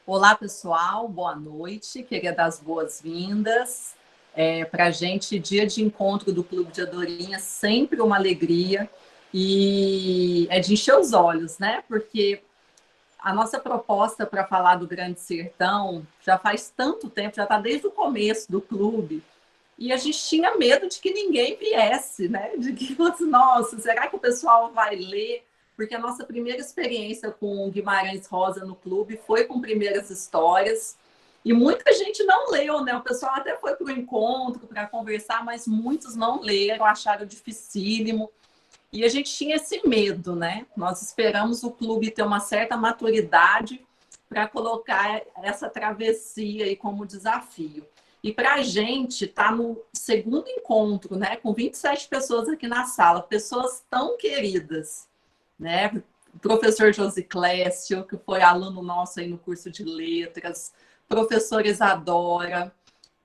Olá, pessoal, boa noite. Queria dar as boas-vindas. Para a gente, dia de encontro do Clube de Adorinha, sempre uma alegria e é de encher os olhos, né? Porque a nossa proposta para falar do Grande Sertão já faz tanto tempo, já está desde o começo do clube, e a gente tinha medo de que ninguém viesse, né? De que fosse, nossa, será que o pessoal vai ler? Porque a nossa primeira experiência com Guimarães Rosa no clube foi com Primeiras Histórias, e muita gente não leu, né? O pessoal até foi para o encontro para conversar, mas muitos não leram, acharam dificílimo. E a gente tinha esse medo, né? Nós esperamos o clube ter uma certa maturidade para colocar essa travessia aí como desafio. E para a gente estar no segundo encontro, né, com 27 pessoas aqui na sala, pessoas tão queridas, né? O professor Josiclésio, que foi aluno nosso aí no curso de letras, professor Isadora,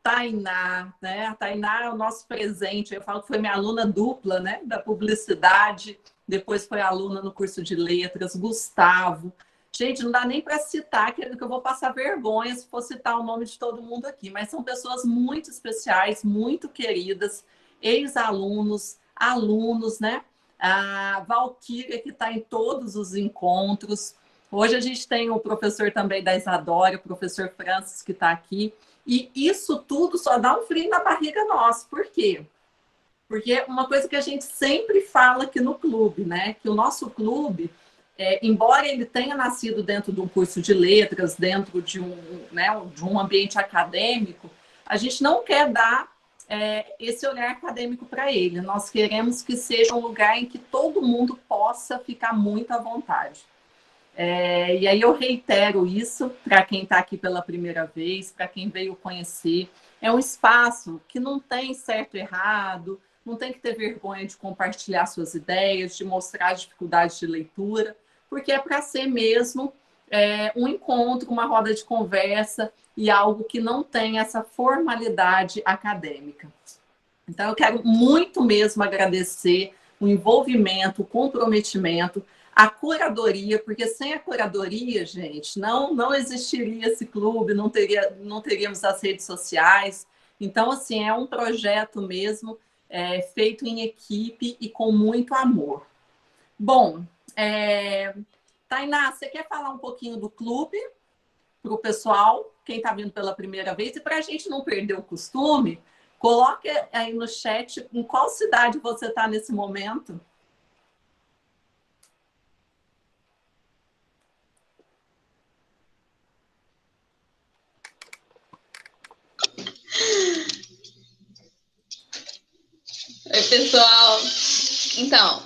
Tainá, né? A Tainá é o nosso presente. Eu falo que foi minha aluna dupla, né? Da publicidade, depois foi aluna no curso de letras, Gustavo. Gente, não dá nem para citar, que eu vou passar vergonha se for citar o nome de todo mundo aqui, mas são pessoas muito especiais, muito queridas, ex-alunos, alunos, né? A Valquíria, que está em todos os encontros. Hoje a gente tem o professor também da Isadora, o professor Francis, que está aqui. E isso tudo só dá um frio na barriga nossa. Por quê? Porque é uma coisa que a gente sempre fala aqui no clube, né? Que o nosso clube, embora ele tenha nascido dentro de um curso de letras, dentro de né, de um ambiente acadêmico, a gente não quer dar esse olhar acadêmico para ele. Nós queremos que seja um lugar em que todo mundo possa ficar muito à vontade. E aí eu reitero isso para quem está aqui pela primeira vez, para quem veio conhecer. É um espaço que não tem certo e errado, não tem que ter vergonha de compartilhar suas ideias, de mostrar as dificuldades de leitura, porque é para ser mesmo um encontro, uma roda de conversa e algo que não tem essa formalidade acadêmica. Então, eu quero muito mesmo agradecer o envolvimento, o comprometimento, a curadoria, porque sem a curadoria, gente, não existiria esse clube, não teríamos as redes sociais. Então, assim, é um projeto mesmo feito em equipe e com muito amor. Bom, Tainá, você quer falar um pouquinho do clube para o pessoal, quem está vindo pela primeira vez, e para a gente não perder o costume, coloque aí no chat em qual cidade você está nesse momento. Oi, pessoal. Então,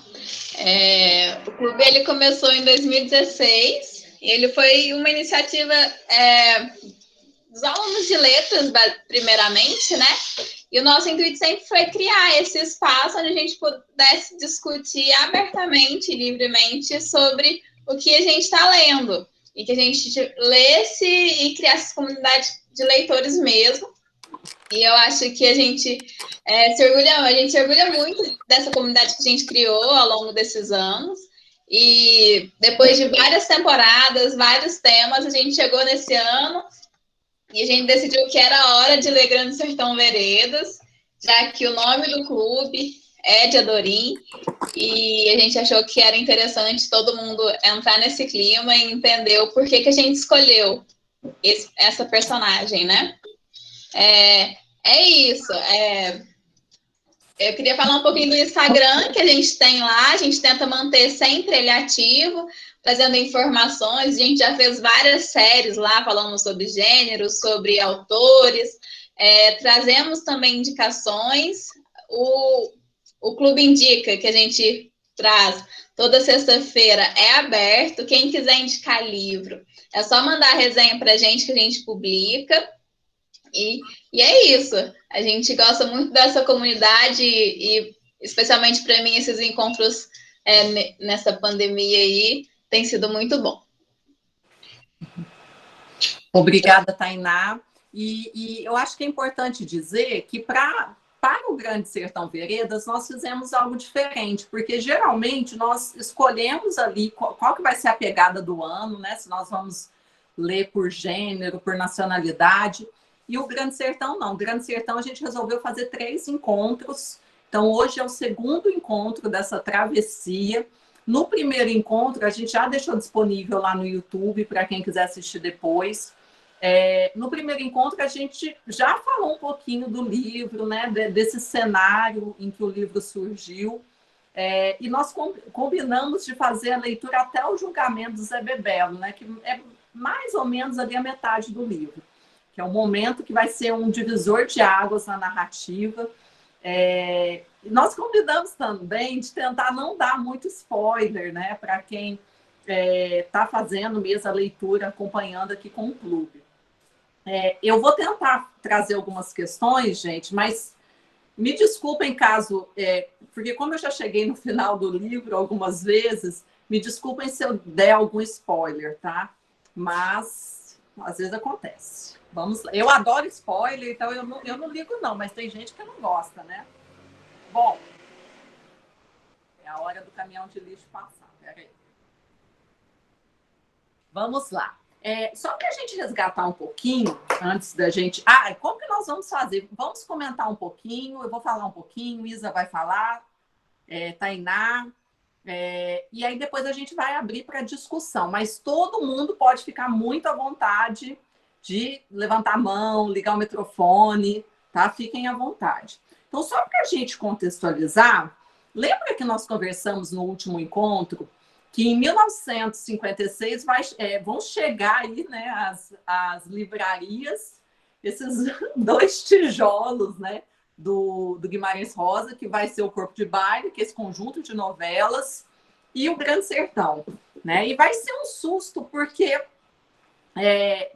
o clube ele começou em 2016 e ele foi uma iniciativa dos alunos de letras, primeiramente, né? E o nosso intuito sempre foi criar esse espaço onde a gente pudesse discutir abertamente, livremente, sobre o que a gente está lendo. E que a gente lesse e criasse comunidade de leitores mesmo. E eu acho que a gente se orgulha muito dessa comunidade que a gente criou ao longo desses anos. E depois de várias temporadas, vários temas, a gente chegou nesse ano e a gente decidiu que era a hora de ler Grande Sertão Veredas, já que o nome do clube é de Adorim, e a gente achou que era interessante todo mundo entrar nesse clima e entender o porquê que a gente escolheu essa personagem, né? É isso. Eu queria falar um pouquinho do Instagram que a gente tem lá. A gente tenta manter sempre ele ativo, trazendo informações. A gente já fez várias séries lá falando sobre gêneros, sobre autores. Trazemos também indicações. O Clube Indica, que a gente traz toda sexta-feira, é aberto. Quem quiser indicar livro, é só mandar a resenha para a gente que a gente publica. E é isso. A gente gosta muito dessa comunidade e especialmente para mim, esses encontros nessa pandemia aí tem sido muito bom. Obrigada, Tainá. E eu acho que é importante dizer que para o Grande Sertão Veredas, nós fizemos algo diferente, porque geralmente nós escolhemos ali qual que vai ser a pegada do ano, né? Se nós vamos ler por gênero, por nacionalidade. E o Grande Sertão não. O Grande Sertão a gente resolveu fazer 3 encontros. Então, hoje é o segundo encontro dessa travessia. No primeiro encontro, a gente já deixou disponível lá no YouTube para quem quiser assistir depois. No primeiro encontro, a gente já falou um pouquinho do livro, né, desse cenário em que o livro surgiu. E nós combinamos de fazer a leitura até o julgamento do Zé Bebelo, né, que é mais ou menos ali a metade do livro, que é o momento que vai ser um divisor de águas na narrativa. Nós combinamos também de tentar não dar muito spoiler, né, para quem está fazendo mesmo a leitura, acompanhando aqui com o clube. Eu vou tentar trazer algumas questões, gente, mas me desculpem caso... porque como eu já cheguei no final do livro algumas vezes, me desculpem se eu der algum spoiler, tá? Mas às vezes acontece. Vamos lá. Eu adoro spoiler, então eu não ligo não, mas tem gente que não gosta, né? Bom, é a hora do caminhão de lixo passar. Peraí. Vamos lá. Só para a gente resgatar um pouquinho, antes da gente... como que nós vamos fazer? Vamos comentar um pouquinho, eu vou falar um pouquinho, Isa vai falar, Tainá, e aí depois a gente vai abrir para discussão, mas todo mundo pode ficar muito à vontade de levantar a mão, ligar o microfone, tá? Fiquem à vontade. Então, só para a gente contextualizar, lembra que nós conversamos no último encontro que em 1956 vão chegar aí, né, as livrarias, esses 2 tijolos, né, do Guimarães Rosa, que vai ser o Corpo de Baile, que é esse conjunto de novelas, e o Grande Sertão, né? E vai ser um susto, porque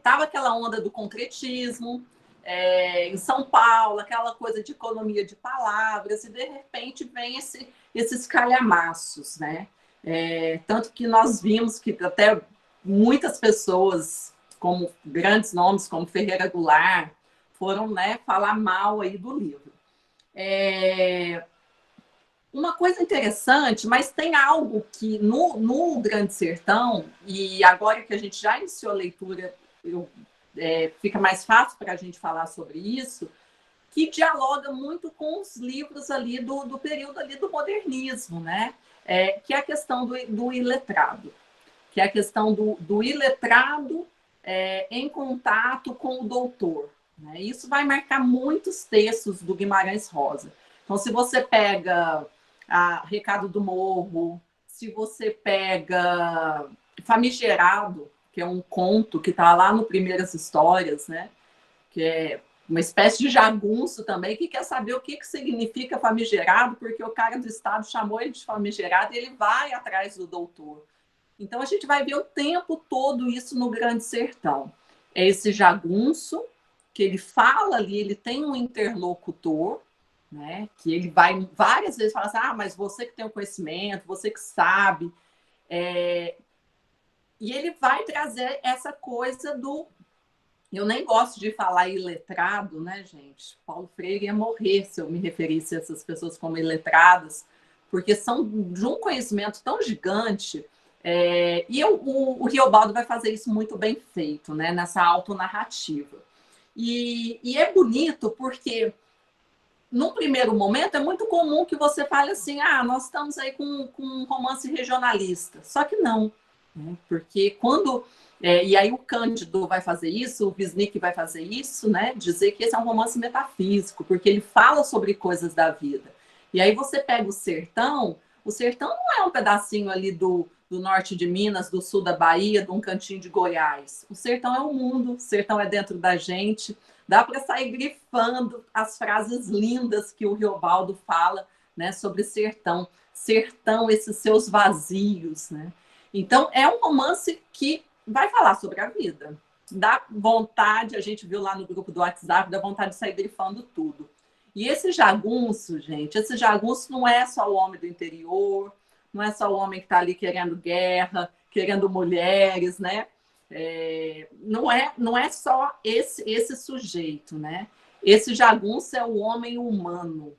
tava aquela onda do concretismo, em São Paulo, aquela coisa de economia de palavras, e de repente vem esses calhamaços, né? Tanto que nós vimos que até muitas pessoas, como grandes nomes como Ferreira Goulart, foram, né, falar mal aí do livro. Uma coisa interessante, mas tem algo que no Grande Sertão, e agora que a gente já iniciou a leitura, fica mais fácil para a gente falar sobre isso, que dialoga muito com os livros ali do período ali do modernismo, né? Que é a questão do iletrado, que é a questão do iletrado em contato com o doutor, né? Isso vai marcar muitos textos do Guimarães Rosa. Então, se você pega Recado do Morro, se você pega Famigerado, que é um conto que está lá no Primeiras Histórias, né? Que é uma espécie de jagunço também, que quer saber o que significa famigerado, porque o cara do Estado chamou ele de famigerado e ele vai atrás do doutor. Então, a gente vai ver o tempo todo isso no Grande Sertão. É esse jagunço, que ele fala ali, ele tem um interlocutor, né, que ele vai várias vezes falar assim, mas você que tem o conhecimento, você que sabe. E ele vai trazer essa coisa do... Eu nem gosto de falar iletrado, né, gente? Paulo Freire ia morrer se eu me referisse a essas pessoas como iletradas, porque são de um conhecimento tão gigante. E o Riobaldo vai fazer isso muito bem feito, né, nessa autonarrativa. E é bonito porque, num primeiro momento, é muito comum que você fale assim, nós estamos aí com um romance regionalista. Só que não, né? Porque quando... e aí o Cândido vai fazer isso, o Wisnik vai fazer isso, né? Dizer que esse é um romance metafísico, porque ele fala sobre coisas da vida. E aí você pega o sertão não é um pedacinho ali do norte de Minas, do sul da Bahia, de um cantinho de Goiás. O sertão é o mundo, o sertão é dentro da gente. Dá para sair grifando as frases lindas que o Riobaldo fala, né, sobre sertão. Sertão, esses seus vazios, né? Então, é um romance que vai falar sobre a vida. Dá vontade, a gente viu lá no grupo do WhatsApp, dá vontade de sair grifando tudo. E esse jagunço, gente, esse jagunço não é só o homem do interior, não é só o homem que está ali querendo guerra, querendo mulheres, né? Não é só esse sujeito, né? Esse jagunço é o homem humano.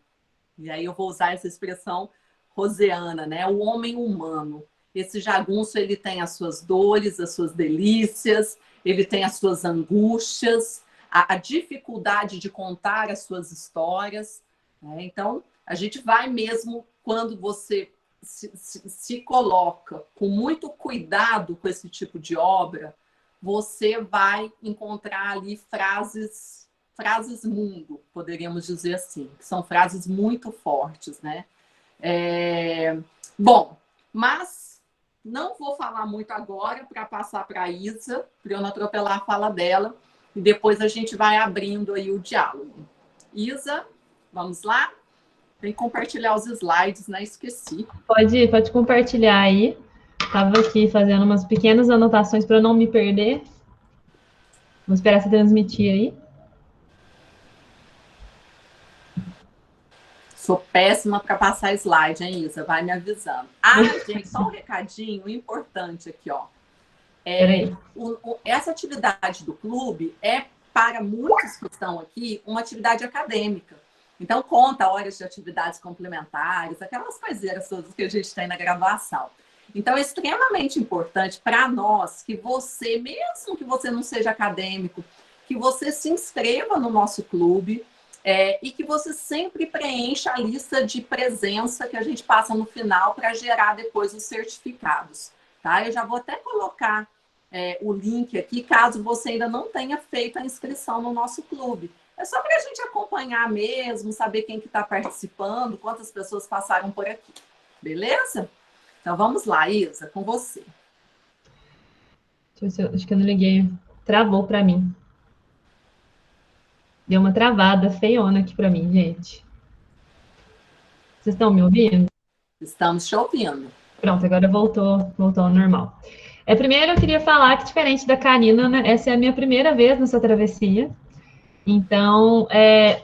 E aí eu vou usar essa expressão roseana, né? O homem humano. Esse jagunço, ele tem as suas dores, as suas delícias, ele tem as suas angústias, a dificuldade de contar as suas histórias, né? Então, a gente vai mesmo, quando você se coloca com muito cuidado com esse tipo de obra, você vai encontrar ali frases mundo, poderíamos dizer assim, que são frases muito fortes, né? Bom, mas não vou falar muito agora para passar para a Isa, para eu não atropelar a fala dela, e depois a gente vai abrindo aí o diálogo. Isa, vamos lá? Tem que compartilhar os slides, né? Esqueci. Pode compartilhar aí. Estava aqui fazendo umas pequenas anotações para não me perder. Vou esperar você transmitir aí. Sou péssima para passar slide, hein, Isa? Vai me avisando. Gente, só um recadinho importante aqui, ó. Essa atividade do clube é, para muitos que estão aqui, uma atividade acadêmica. Então, conta horas de atividades complementares, aquelas coiseiras todas que a gente tem na graduação. Então, é extremamente importante para nós que você, mesmo que você não seja acadêmico, que você se inscreva no nosso clube e que você sempre preencha a lista de presença que a gente passa no final para gerar depois os certificados. Tá? Eu já vou até colocar o link aqui, caso você ainda não tenha feito a inscrição no nosso clube. É só para a gente acompanhar mesmo, saber quem que está participando, quantas pessoas passaram por aqui. Beleza? Então, vamos lá, Isa, com você. Deixa eu ver, acho que eu não liguei. Travou para mim. Deu uma travada feiona aqui para mim, gente. Vocês estão me ouvindo? Estamos te ouvindo. Pronto, agora voltou ao normal. Primeiro, eu queria falar que, diferente da Karina, né, essa é a minha primeira vez nessa travessia. Então,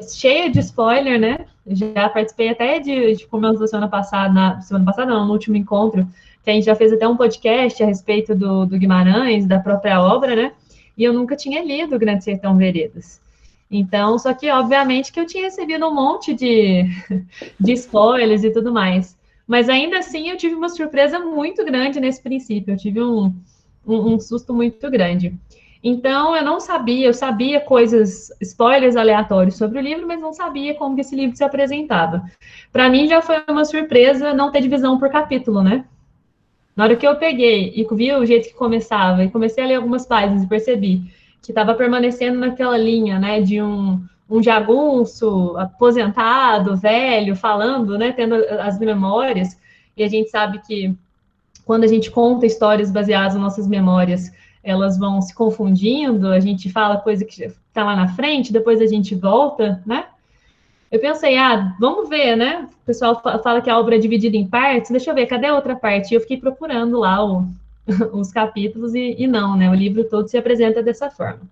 cheia de spoiler, né? Já participei até de comentou semana passada, não, no último encontro, que a gente já fez até um podcast a respeito do Guimarães, da própria obra, né? E eu nunca tinha lido o Grande Sertão Veredas. Então, só que, obviamente, que eu tinha recebido um monte de spoilers e tudo mais. Mas, ainda assim, eu tive uma surpresa muito grande nesse princípio. Eu tive um susto muito grande. Então, eu sabia coisas, spoilers aleatórios sobre o livro, mas não sabia como que esse livro se apresentava. Para mim, já foi uma surpresa não ter divisão por capítulo, né? Na hora que eu peguei e vi o jeito que começava, e comecei a ler algumas páginas e percebi que estava permanecendo naquela linha, né, de um jagunço aposentado, velho, falando, né, tendo as memórias, e a gente sabe que quando a gente conta histórias baseadas nas nossas memórias, elas vão se confundindo, a gente fala coisa que está lá na frente, depois a gente volta, né? Eu pensei, vamos ver, né? O pessoal fala que a obra é dividida em partes, deixa eu ver, cadê a outra parte? E eu fiquei procurando lá os capítulos e não, né? O livro todo se apresenta dessa forma.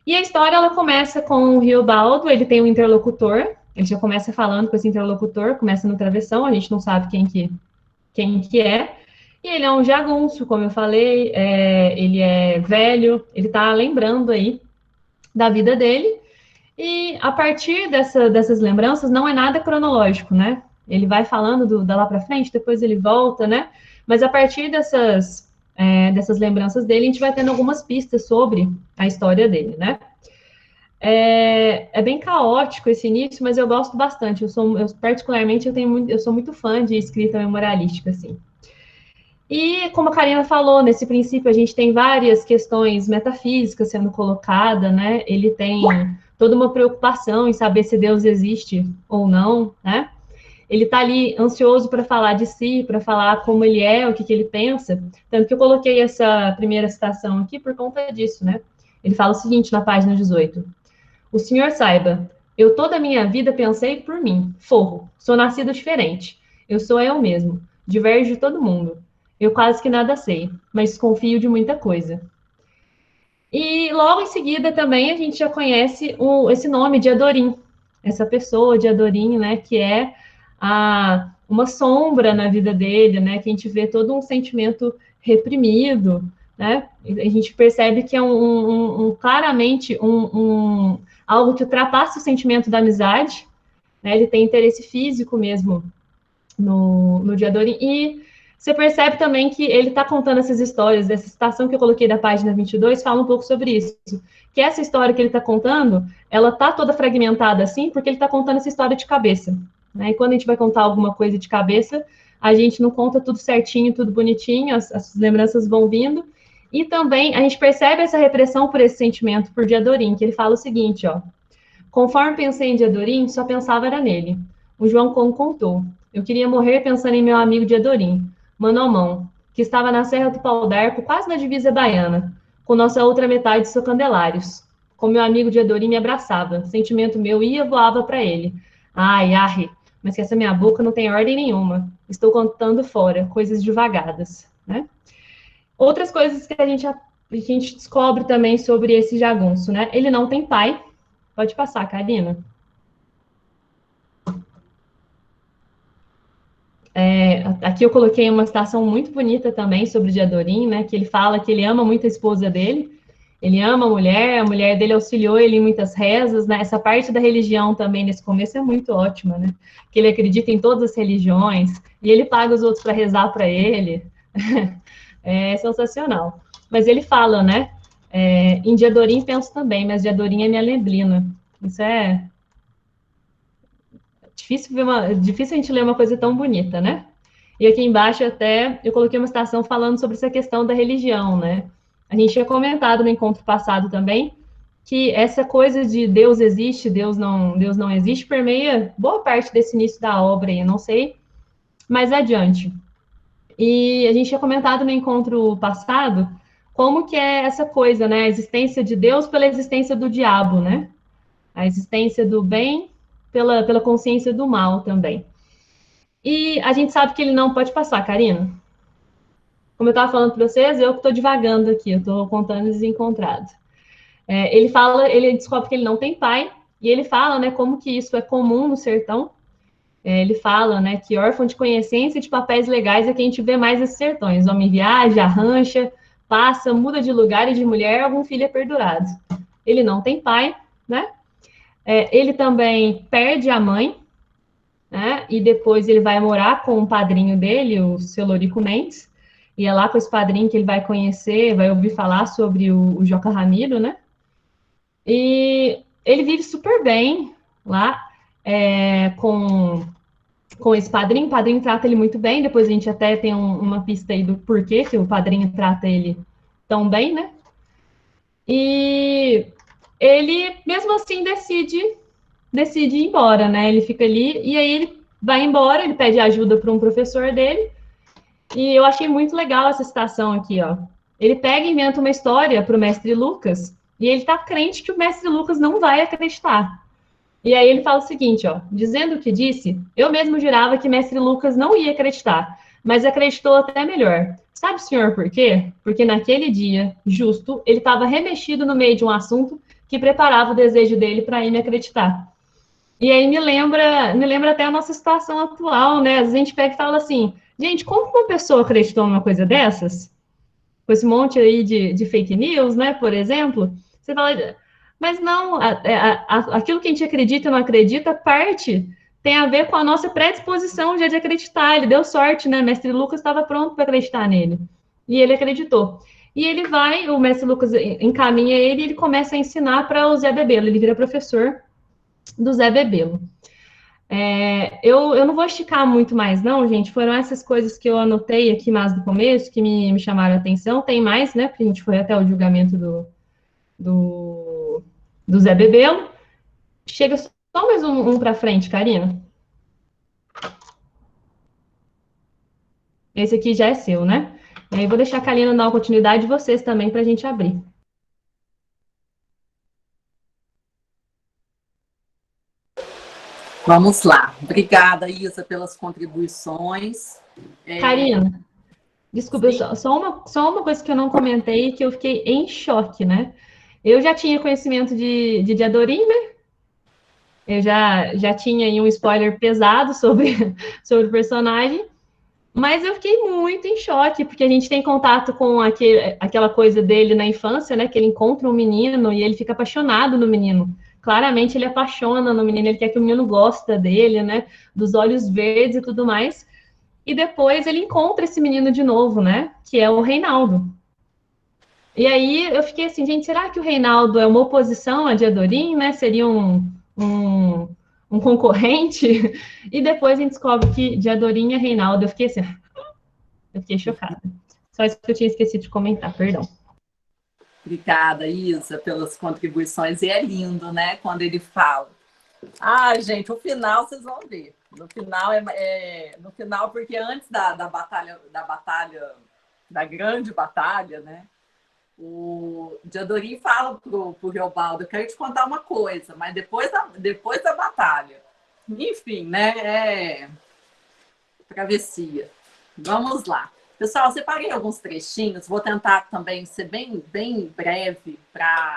E a história, ela começa com o Riobaldo, ele tem um interlocutor, ele já começa falando com esse interlocutor, começa no travessão, a gente não sabe quem que é, e ele é um jagunço, como eu falei, ele é velho, ele está lembrando aí da vida dele, e a partir dessas lembranças, não é nada cronológico, né? Ele vai falando da lá para frente, depois ele volta, né? Mas a partir dessas lembranças dele, a gente vai tendo algumas pistas sobre a história dele, né? É bem caótico esse início, mas eu gosto bastante. Particularmente, eu sou muito fã de escrita memorialística, assim. E, como a Karina falou, nesse princípio a gente tem várias questões metafísicas sendo colocadas, né? Ele tem toda uma preocupação em saber se Deus existe ou não, né? Ele está ali ansioso para falar de si, para falar como ele é, o que ele pensa. Tanto que eu coloquei essa primeira citação aqui por conta disso, né? Ele fala o seguinte na página 18. O senhor saiba, eu toda a minha vida pensei por mim, forro, sou nascido diferente. Eu sou eu mesmo, diverjo de todo mundo. Eu quase que nada sei, mas desconfio de muita coisa. E logo em seguida também a gente já conhece esse nome de Adorim, essa pessoa de Adorim, né, que é uma sombra na vida dele, né, que a gente vê todo um sentimento reprimido, né, a gente percebe que é claramente algo que ultrapassa o sentimento da amizade, né, ele tem interesse físico mesmo no de Adorim, e você percebe também que ele está contando essas histórias, essa citação que eu coloquei da página 22 fala um pouco sobre isso, que essa história que ele está contando, ela está toda fragmentada assim, porque ele está contando essa história de cabeça, né? E quando a gente vai contar alguma coisa de cabeça, a gente não conta tudo certinho, tudo bonitinho, as lembranças vão vindo, e também a gente percebe essa repressão por esse sentimento, por Diadorim, que ele fala o seguinte, ó: conforme pensei em Diadorim, só pensava era nele. O João contou: eu queria morrer pensando em meu amigo Diadorim, mano a mão, que estava na Serra do Pau d'Arco, quase na divisa baiana, com nossa outra metade de Candelários. Com meu amigo Diadorim me abraçava, sentimento meu ia voava para ele. Ai, arre, mas que essa minha boca não tem ordem nenhuma. Estou contando fora, coisas devagadas, né? Outras coisas que a gente descobre também sobre esse jagunço, né? Ele não tem pai. Pode passar, Karina. Aqui eu coloquei uma citação muito bonita também sobre o Diadorim, né? Que ele fala que ele ama muito a esposa dele, ele ama a mulher dele auxiliou ele em muitas rezas, né? Essa parte da religião também nesse começo é muito ótima, né? Que ele acredita em todas as religiões e ele paga os outros para rezar para ele. É sensacional. Mas ele fala, né? Em Diadorim penso também, mas Diadorim é minha neblina. Isso é difícil a gente ler uma coisa tão bonita, né? E aqui embaixo até eu coloquei uma citação falando sobre essa questão da religião, né? A gente tinha comentado no encontro passado também que essa coisa de Deus existe, Deus não existe, permeia boa parte desse início da obra, e eu não sei mais adiante. E a gente tinha comentado no encontro passado como que é essa coisa, né? A existência de Deus pela existência do diabo, né? A existência do bem pela consciência do mal também. E a gente sabe que ele não pode passar, Karina. Como eu estava falando para vocês, eu estou divagando aqui, eu estou contando desencontrado. Ele descobre que ele não tem pai, e ele fala, né, como que isso é comum no sertão. Ele fala, né, que órfão de conhecência e de papéis legais é que a gente vê mais esses sertões. Homem viaja, arrancha, passa, muda de lugar e de mulher, algum filho é perdurado. Ele não tem pai, né? Ele também perde a mãe, né? E depois ele vai morar com o padrinho dele, o seu Lorico Mendes, e é lá com esse padrinho que ele vai conhecer, vai ouvir falar sobre o Joca Ramiro, né? E ele vive super bem lá com esse padrinho. O padrinho trata ele muito bem, depois a gente até tem uma pista aí do porquê que o padrinho trata ele tão bem, né? E ele, mesmo assim, decide ir embora, né? Ele fica ali, e aí ele vai embora, ele pede ajuda para um professor dele, e eu achei muito legal essa citação aqui, ó. Ele pega e inventa uma história para o mestre Lucas, e ele tá crente que o mestre Lucas não vai acreditar. E aí ele fala o seguinte, ó: dizendo o que disse, eu mesmo jurava que mestre Lucas não ia acreditar, mas acreditou até melhor. Sabe, senhor, por quê? Porque naquele dia, justo, ele estava remexido no meio de um assunto que preparava o desejo dele para ir me acreditar. E aí me lembra até a nossa situação atual, né? Às vezes a gente pega e fala assim, gente, como uma pessoa acreditou numa coisa dessas? Com esse monte aí de fake news, né, por exemplo? Você fala, mas não, aquilo que a gente acredita e não acredita, tem a ver com a nossa predisposição já de acreditar. Ele deu sorte, né? Mestre Lucas estava pronto para acreditar nele. E ele acreditou. E ele vai, o mestre Lucas encaminha ele e ele começa a ensinar para o Zé Bebelo. Ele vira professor do Zé Bebelo. Eu não vou esticar muito mais, não, gente. Foram essas coisas que eu anotei aqui mais do começo, que me chamaram a atenção. Tem mais, né? Porque a gente foi até o julgamento do Zé Bebelo. Chega só mais um para frente, Karina. Esse aqui já é seu, né? E aí vou deixar a Karina dar uma continuidade de vocês também para a gente abrir. Vamos lá. Obrigada, Isa, pelas contribuições. Karina, desculpa, só uma coisa que eu não comentei, que eu fiquei em choque, né? Eu já tinha conhecimento de Diadorim, né? Eu já tinha aí um spoiler pesado sobre o personagem, mas eu fiquei muito em choque, porque a gente tem contato com aquela coisa dele na infância, né? Que ele encontra um menino e ele fica apaixonado no menino. Claramente ele apaixona no menino, ele quer que o menino goste dele, né? Dos olhos verdes e tudo mais. e depois ele encontra esse menino de novo, né? Que é o Reinaldo. E aí eu fiquei assim, gente, será que o Reinaldo é uma oposição a Diadorim, né? Seria um concorrente? E depois a gente descobre que Diadorim é Reinaldo. Eu fiquei assim, eu fiquei chocada. Só isso que eu tinha esquecido de comentar, perdão. Obrigada, Isa, pelas contribuições. E é lindo, né, quando ele fala. Ah, gente, o final vocês vão ver. No final no final, porque antes da batalha, da grande batalha, né? O Diadorim fala pro Reobaldo, eu quero te contar uma coisa, mas depois da batalha. Enfim, né? Travessia. Vamos lá. Pessoal, separei alguns trechinhos, vou tentar também ser bem breve para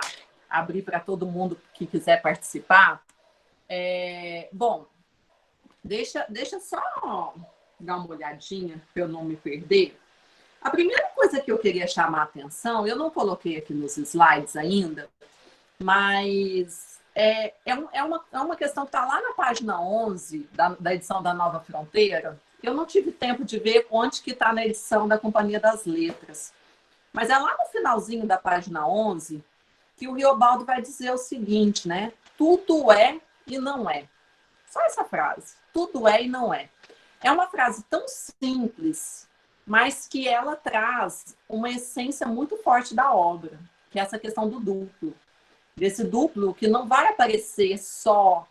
abrir para todo mundo que quiser participar. Bom, deixa só dar uma olhadinha para eu não me perder. A primeira coisa que eu queria chamar a atenção, eu não coloquei aqui nos slides ainda, mas uma questão que está lá na página 11 da edição da Nova Fronteira. Eu não tive tempo de ver onde que está na edição da Companhia das Letras. Mas é lá no finalzinho da página 11 que o Riobaldo vai dizer o seguinte, né? Tudo é e não é. Só essa frase. Tudo é e não é. É uma frase tão simples, mas que ela traz uma essência muito forte da obra, que é essa questão do duplo. Desse duplo que não vai aparecer só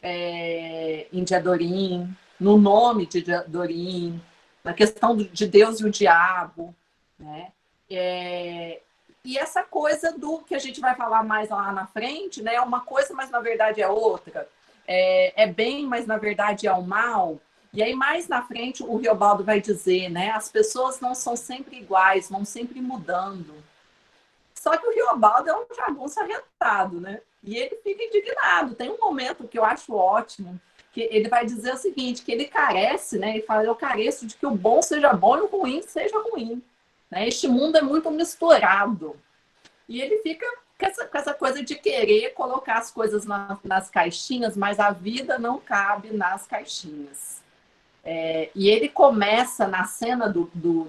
em Diadorim, no nome de Diadorim, na questão de Deus e o diabo, né? E essa coisa do que a gente vai falar mais lá na frente, né? É uma coisa, mas na verdade é outra. É bem, mas na verdade é o mal. E aí, mais na frente, o Riobaldo vai dizer, né? As pessoas não são sempre iguais, vão sempre mudando. Só que o Riobaldo é um jagunço arretado, né? E ele fica indignado. Tem um momento que eu acho ótimo, que ele vai dizer o seguinte, que ele carece, né? Ele fala, eu careço de que o bom seja bom e o ruim seja ruim. Né? Este mundo é muito misturado. E ele fica com essa coisa de querer colocar as coisas nas caixinhas, mas a vida não cabe nas caixinhas. E ele começa na cena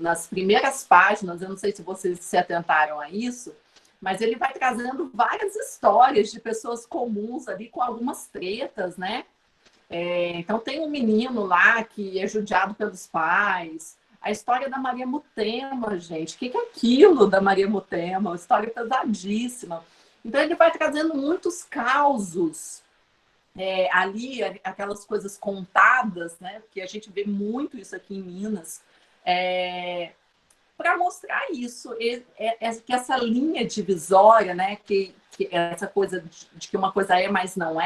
nas primeiras páginas, eu não sei se vocês se atentaram a isso, mas ele vai trazendo várias histórias de pessoas comuns ali com algumas tretas, né? Então tem um menino lá que é judiado pelos pais, a história da Maria Mutema, gente, o que é aquilo da Maria Mutema? Uma história pesadíssima. Então ele vai trazendo muitos causos ali, aquelas coisas contadas, né? Porque a gente vê muito isso aqui em Minas, para mostrar isso, que essa linha divisória, né? Que essa coisa de que uma coisa é, mas não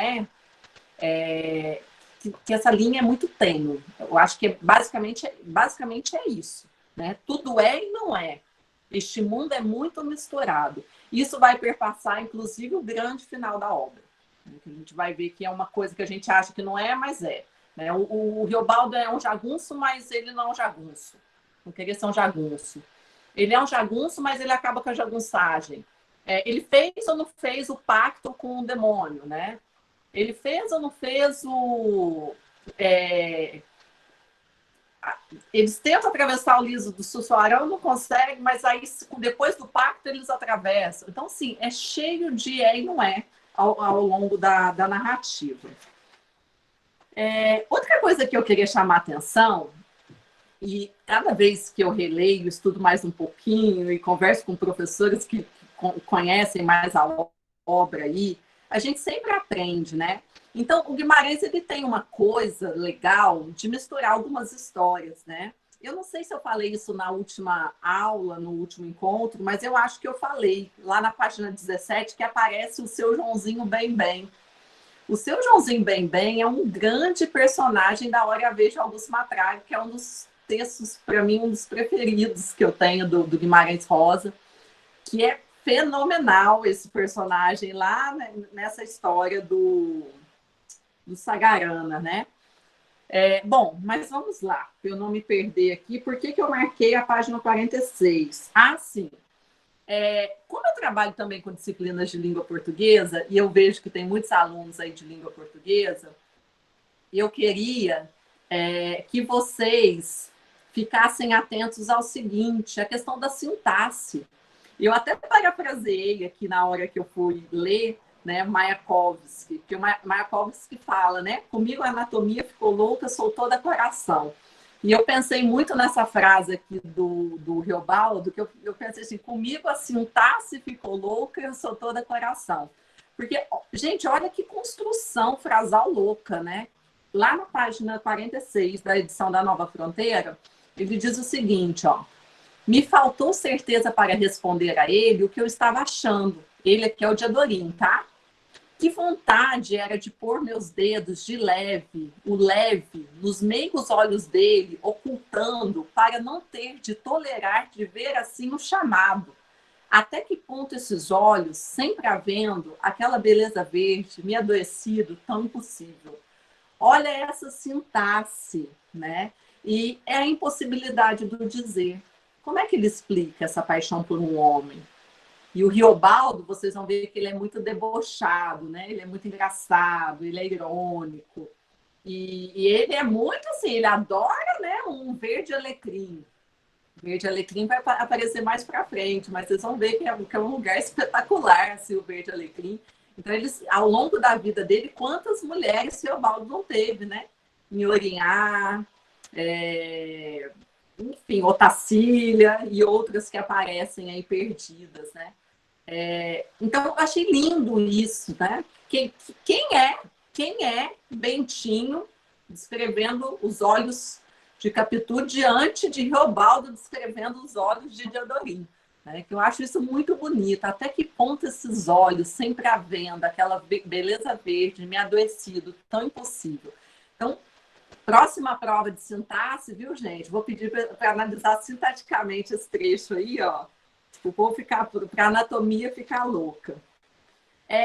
que essa linha é muito tênue. Eu acho que basicamente é isso, né? Tudo é e não é. Este mundo é muito misturado. Isso vai perpassar, inclusive, o grande final da obra. Que a gente vai ver que é uma coisa que a gente acha que não é, mas é. Né? O Riobaldo é um jagunço, mas ele não é um jagunço. Não queria ser um jagunço. Ele é um jagunço, mas ele acaba com a jagunçagem. Ele fez ou não fez o pacto com o demônio, né? Ele fez ou não fez eles tentam atravessar o liso do Sussuarão, não conseguem, mas aí depois do pacto eles atravessam. Então, sim, é cheio de e não é ao longo da narrativa. Outra coisa que eu queria chamar a atenção, e cada vez que eu releio, estudo mais um pouquinho e converso com professores que conhecem mais a obra aí, a gente sempre aprende, né? Então, o Guimarães ele tem uma coisa legal de misturar algumas histórias, né? Eu não sei se eu falei isso na última aula, no último encontro, mas eu acho que eu falei lá na página 17 que aparece o seu Joãozinho Bem Bem. O seu Joãozinho Bem Bem é um grande personagem da Hora Vez de Augusto Matrago, que é um dos textos, para mim, um dos preferidos que eu tenho do Guimarães Rosa, que é fenomenal esse personagem lá nessa história do Sagarana, né? Bom, mas vamos lá, para eu não me perder aqui. Por que eu marquei a página 46? Ah, sim. Como eu trabalho também com disciplinas de língua portuguesa, e eu vejo que tem muitos alunos aí de língua portuguesa, eu queria que vocês ficassem atentos ao seguinte, a questão da sintaxe. Eu até parafraseei aqui na hora que eu fui ler, né, Mayakovsky, que o Mayakovsky fala, né, comigo a anatomia ficou louca, sou toda coração. E eu pensei muito nessa frase aqui do Riobaldo, que eu pensei assim, comigo a sintaxe ficou louca, eu sou toda coração. Porque, gente, olha que construção frasal louca, né? Lá na página 46 da edição da Nova Fronteira, ele diz o seguinte, ó, me faltou certeza para responder a ele o que eu estava achando. Ele aqui é o Diadorim, tá? Que vontade era de pôr meus dedos de leve, nos meigos olhos dele, ocultando, para não ter de tolerar de ver assim o chamado. Até que ponto esses olhos, sempre havendo aquela beleza verde, me adoecido, tão impossível. Olha essa sintaxe, né? E é a impossibilidade do dizer. Como é que ele explica essa paixão por um homem? E o Riobaldo, vocês vão ver que ele é muito debochado, né? Ele é muito engraçado, ele é irônico. E ele é muito assim, ele adora, né, um verde alecrim. O verde alecrim vai aparecer mais para frente, mas vocês vão ver que é um lugar espetacular, assim, o verde alecrim. Então, eles, ao longo da vida dele, quantas mulheres Riobaldo não teve, né? Em Orinhar, enfim, Otacília e outras que aparecem aí perdidas, né? Então, eu achei lindo isso, né? Quem é Bentinho descrevendo os olhos de Capitu diante de Riobaldo descrevendo os olhos de Diadorim? Né? Que eu acho isso muito bonito. Até que ponto esses olhos, sempre havendo aquela beleza verde, me adoecido, tão impossível. Então, próxima prova de sintaxe, viu, gente? Vou pedir para analisar sintaticamente esse trecho aí, ó. O povo ficar, para a anatomia ficar louca.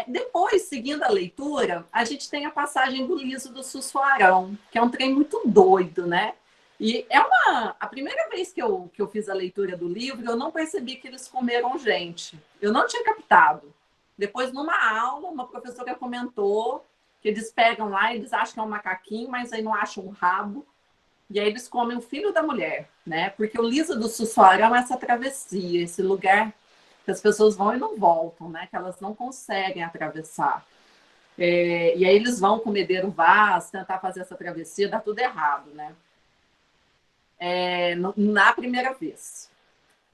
Depois, seguindo a leitura, a gente tem a passagem do liso do Sussuarão, que é um trem muito doido, né? E a primeira vez que eu fiz a leitura do livro, eu não percebi que eles comeram gente. Eu não tinha captado. Depois, numa aula, uma professora comentou que eles pegam lá, eles acham que é um macaquinho, mas aí não acham um rabo. E aí eles comem o filho da mulher, né? Porque o liso do Sussuarão é essa travessia, esse lugar que as pessoas vão e não voltam, né? Que elas não conseguem atravessar. E aí eles vão com o Medeiro Vaz tentar fazer essa travessia, dá tudo errado, né? Na primeira vez.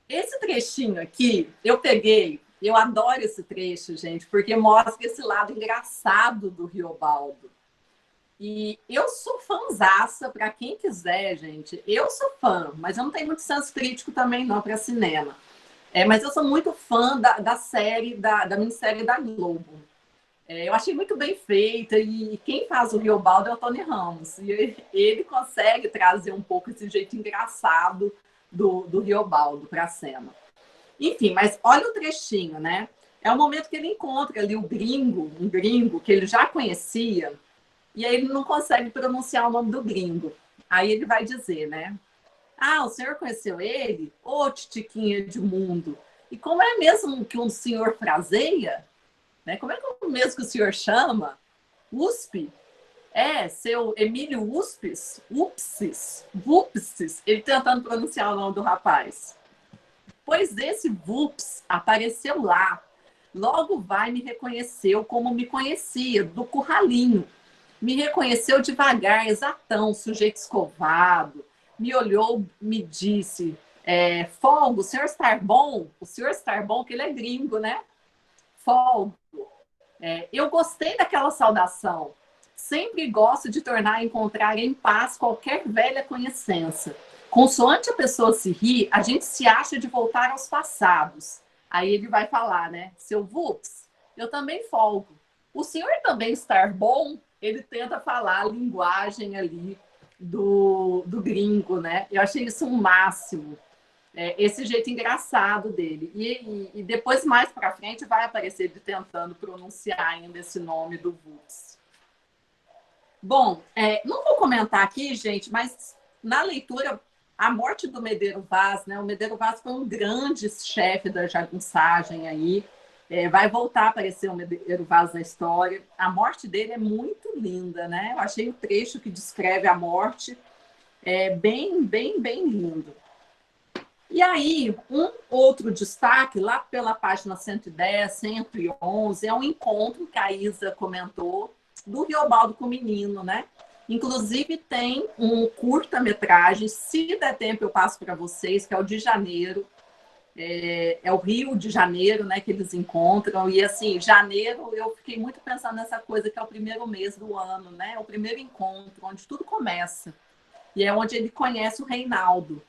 Esse trechinho aqui, eu adoro esse trecho, gente, porque mostra esse lado engraçado do Riobaldo. E eu sou fãzaça, para quem quiser, gente. Eu sou fã, mas eu não tenho muito senso crítico também, não, para cinema. Mas eu sou muito fã da série, da minissérie da Globo. Eu achei muito bem feita, e quem faz o Riobaldo é o Tony Ramos. E ele consegue trazer um pouco esse jeito engraçado do Riobaldo para a cena. Enfim, mas olha o trechinho, né? É o momento que ele encontra ali um gringo que ele já conhecia, e aí ele não consegue pronunciar o nome do gringo. Aí ele vai dizer, né? Ah, o senhor conheceu ele? Ô, titiquinha de mundo. E como é mesmo que um senhor fraseia? Né? Como é mesmo que o senhor chama? USP? Seu Emílio Uspes? Upsis? Vupsis? Ele tentando pronunciar o nome do rapaz. Pois esse Vups apareceu lá. Logo me reconheceu como me conhecia, do curralinho. Me reconheceu devagar, exatão, sujeito escovado. Me olhou, me disse, Folgo, o senhor está bom? O senhor está bom, que ele é gringo, né? Folgo. Eu gostei daquela saudação. Sempre gosto de tornar a encontrar em paz qualquer velha conhecença. Consoante a pessoa se ri, a gente se acha de voltar aos passados. Aí ele vai falar, né? Seu Vups, eu também folgo. O senhor também está bom? Ele tenta falar a linguagem ali do gringo, né? Eu achei isso um máximo. Esse jeito engraçado dele. E depois, mais para frente, vai aparecer ele tentando pronunciar ainda esse nome do Vups. Bom, não vou comentar aqui, gente, mas na leitura, a morte do Medeiro Vaz, né? O Medeiro Vaz foi um grande chefe da jagunçagem aí. vai voltar a aparecer o Medeiro Vaz na história. A morte dele é muito linda, né? Eu achei o trecho que descreve a morte bem lindo. E aí, um outro destaque, lá pela página 110, 111, é um encontro que a Isa comentou, do Riobaldo com o menino, né? Inclusive, tem um curta-metragem, se der tempo eu passo para vocês, que é o de janeiro. É o Rio de Janeiro, né, que eles encontram. E, assim, janeiro, eu fiquei muito pensando nessa coisa que é o primeiro mês do ano, né? O primeiro encontro, onde tudo começa. E é onde ele conhece o Reinaldo.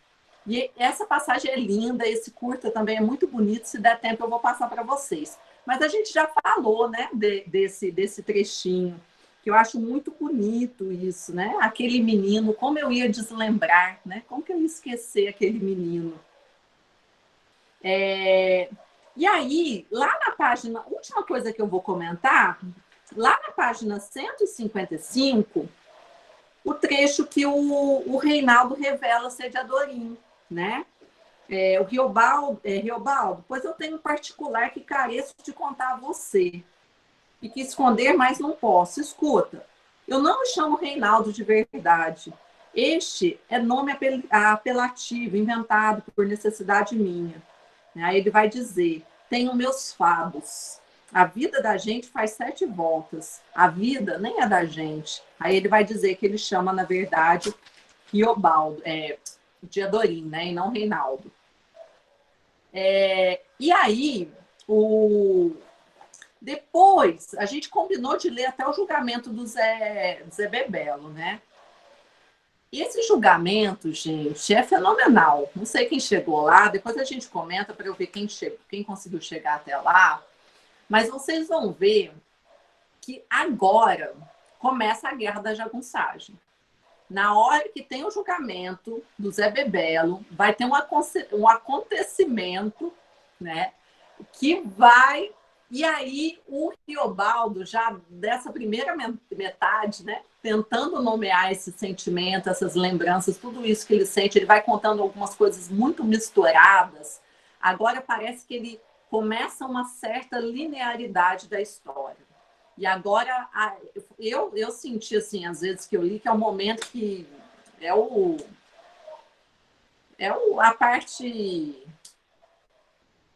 E essa passagem é linda, esse curta também é muito bonito. Se der tempo, eu vou passar para vocês. Mas a gente já falou, né, desse trechinho, que eu acho muito bonito isso, né? Aquele menino, como eu ia deslembrar, né? Como que eu ia esquecer aquele menino? E aí, lá na página, última coisa que eu vou comentar, lá na página 155, o trecho que o Reinaldo revela ser de Adorim, né? O Riobaldo, pois eu tenho um particular que careço de contar a você, e que esconder, mas não posso. Escuta, eu não me chamo Reinaldo de verdade. Este é nome apelativo, inventado por necessidade minha. Aí ele vai dizer, tenho meus fados. A vida da gente faz 7 voltas. A vida nem é da gente. Aí ele vai dizer que ele chama, na verdade, Riobaldo, de Adorim, né? E não Reinaldo. E aí, depois, a gente combinou de ler até o julgamento do Zé Bebelo, né? E esse julgamento, gente, é fenomenal. Não sei quem chegou lá, depois a gente comenta para eu ver quem conseguiu chegar até lá. Mas vocês vão ver que agora começa a guerra da jagunçagem. Na hora que tem o julgamento do Zé Bebelo, vai ter um acontecimento, né, que vai... E aí o Riobaldo, já dessa primeira metade, né, tentando nomear esse sentimento, essas lembranças, tudo isso que ele sente, ele vai contando algumas coisas muito misturadas. Agora parece que ele começa uma certa linearidade da história. E agora eu senti, assim, às vezes que eu li, que é o momento que a parte...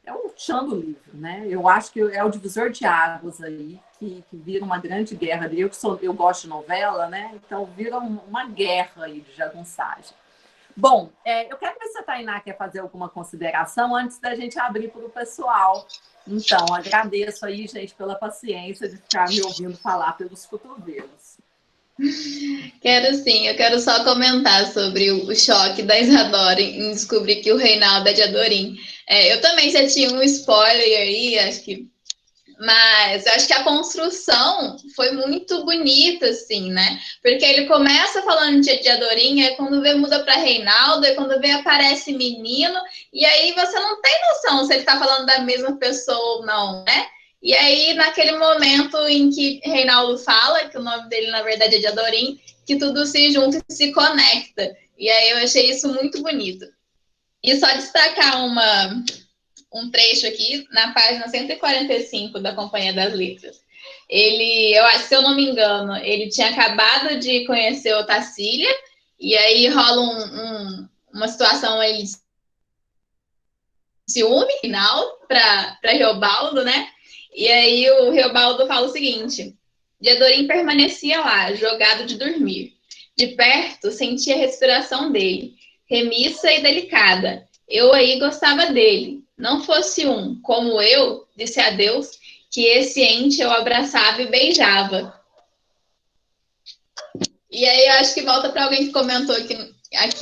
É o tchan do livro, né? Eu acho que é o divisor de águas aí, que vira uma grande guerra. Eu gosto de novela, né? Então vira uma guerra aí de jagunçagem. Bom, eu quero ver se a Tainá quer fazer alguma consideração antes da gente abrir para o pessoal. Então, agradeço aí, gente, pela paciência de ficar me ouvindo falar pelos cotovelos. Quero sim, eu quero só comentar sobre o choque da Isadora em descobrir que o Reinaldo é de Adorim. Eu também já tinha um spoiler aí, mas eu acho que a construção foi muito bonita, assim, né? Porque ele começa falando de Adorim, aí quando vê muda para Reinaldo, aí quando vê aparece menino, e aí você não tem noção se ele está falando da mesma pessoa ou não, né? E aí, naquele momento em que Reinaldo fala, que o nome dele, na verdade, é de Adorim, que tudo se junta e se conecta. E aí eu achei isso muito bonito. E só destacar um trecho aqui, na página 145 da Companhia das Letras. Eu acho, se eu não me engano, ele tinha acabado de conhecer o Tarsília, e aí rola uma situação aí de ciúme final para Riobaldo, né? E aí o Riobaldo fala o seguinte: de Adorim permanecia lá, jogado de dormir. De perto, sentia a respiração dele, remissa e delicada. Eu aí gostava dele. Não fosse como eu, disse a Deus, que esse ente eu abraçava e beijava. E aí eu acho que volta para alguém que comentou aqui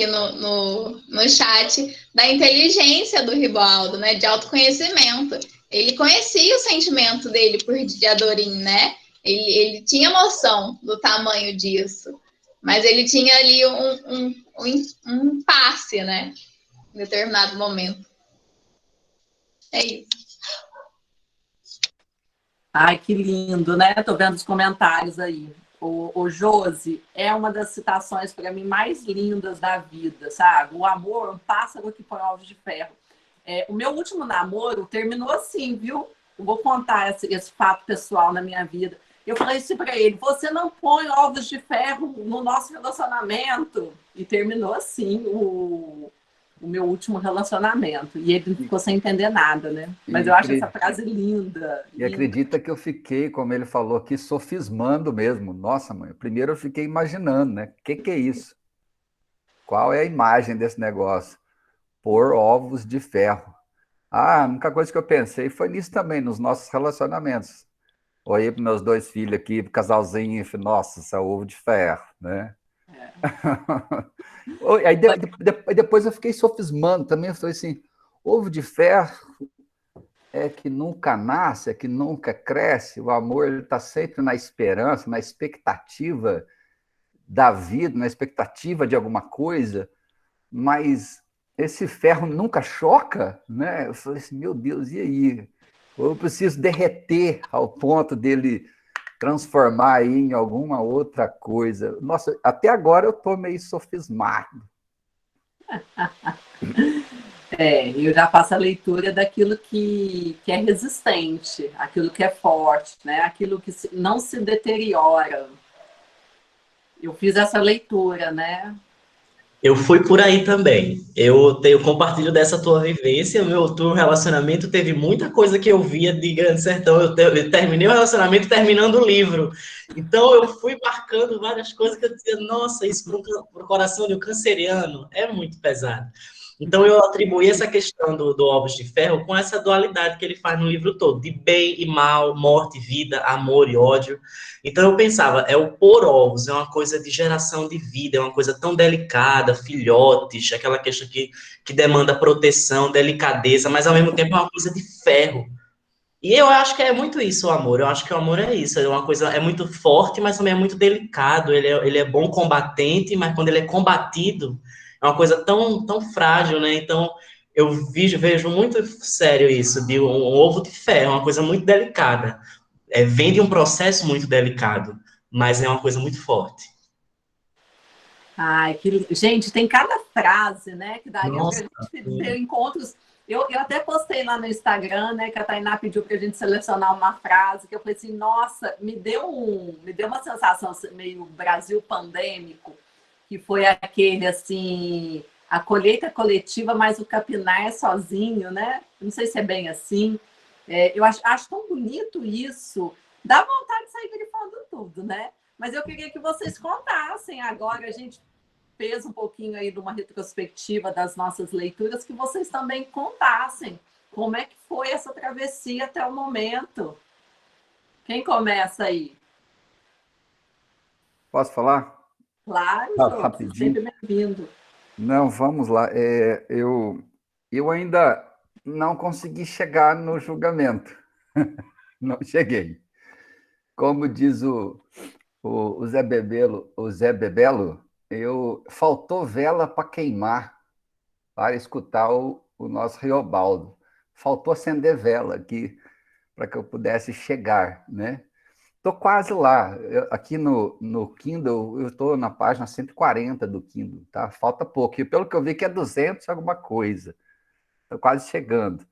no chat da inteligência do Riobaldo, né? De autoconhecimento. Ele conhecia o sentimento dele por Adorim, né? Ele tinha noção do tamanho disso. Mas ele tinha ali um passe, né? Em determinado momento. É isso. Ai, que lindo, né? Tô vendo os comentários aí. O Josi é uma das citações, para mim, mais lindas da vida, sabe? O amor, um pássaro que põe ovos de ferro. O meu último namoro terminou assim, viu? eu vou contar esse fato pessoal na minha vida. Eu falei assim para ele: você não põe ovos de ferro no nosso relacionamento. E terminou assim o meu último relacionamento. E ele ficou sem entender nada, né? Mas eu acho essa frase linda. E acredita que eu fiquei, como ele falou aqui, sofismando mesmo. Nossa, mãe, primeiro eu fiquei imaginando, né? O que é isso? Qual é a imagem desse negócio? Pôr ovos de ferro. A única coisa que eu pensei foi nisso também, nos nossos relacionamentos. Olhei para meus 2 filhos aqui, pro casalzinho, e falei, nossa, isso é ovo de ferro, né? Aí depois eu fiquei sofismando também, eu falei assim, ovo de ferro é que nunca nasce, é que nunca cresce, o amor está sempre na esperança, na expectativa da vida, na expectativa de alguma coisa, mas esse ferro nunca choca, né? Eu falei assim, meu Deus, e aí? Eu preciso derreter ao ponto dele transformar aí em alguma outra coisa. Nossa, até agora eu estou meio sofismado. Eu já faço a leitura daquilo que é resistente, aquilo que é forte, né? Aquilo que não se deteriora. Eu fiz essa leitura, né? Eu fui por aí também. Eu compartilho dessa tua vivência. O meu relacionamento teve muita coisa que eu via de Grande Sertão. Eu terminei o relacionamento terminando o livro. Então eu fui marcando várias coisas que eu dizia, nossa, isso para o coração de um canceriano é muito pesado. Então eu atribuí essa questão do Ovos de Ferro com essa dualidade que ele faz no livro todo, de bem e mal, morte, vida, amor e ódio. Então eu pensava, é o pôr ovos, é uma coisa de geração de vida, é uma coisa tão delicada, filhotes, aquela questão que demanda proteção, delicadeza, mas ao mesmo tempo é uma coisa de ferro. E eu acho que é muito isso o amor, eu acho que o amor é isso, é uma coisa, é muito forte, mas também é muito delicado, ele é bom combatente, mas quando ele é combatido, é uma coisa tão, tão frágil, né? Então eu vejo muito sério isso, de um ovo de ferro, uma coisa muito delicada. Vem de um processo muito delicado, mas é uma coisa muito forte. Ai, gente, tem cada frase, né, que daria para a Nossa, gente ter encontros. Eu até postei lá no Instagram, né, que a Tainá pediu para a gente selecionar uma frase, que eu falei assim, nossa, me deu uma sensação assim, meio Brasil pandêmico, que foi aquele, assim, a colheita coletiva, mas o capinar é sozinho, né? Não sei se é bem assim. Eu acho tão bonito isso. Dá vontade de sair grifando tudo, né? Mas eu queria que vocês contassem agora. A gente fez um pouquinho aí de uma retrospectiva das nossas leituras, que vocês também contassem como é que foi essa travessia até o momento. Quem começa aí? Posso falar? Claro, Jô, rapidinho. sempre bem-vindo. Não, vamos lá. Eu ainda não consegui chegar no julgamento. Não cheguei. Como diz o Zé Bebelo, faltou vela para queimar, para escutar o nosso Riobaldo. Faltou acender vela aqui para que eu pudesse chegar, né? Estou quase lá. Aqui no Kindle, eu estou na página 140 do Kindle, tá? Falta pouco. E pelo que eu vi que é 200 alguma coisa. Estou quase chegando.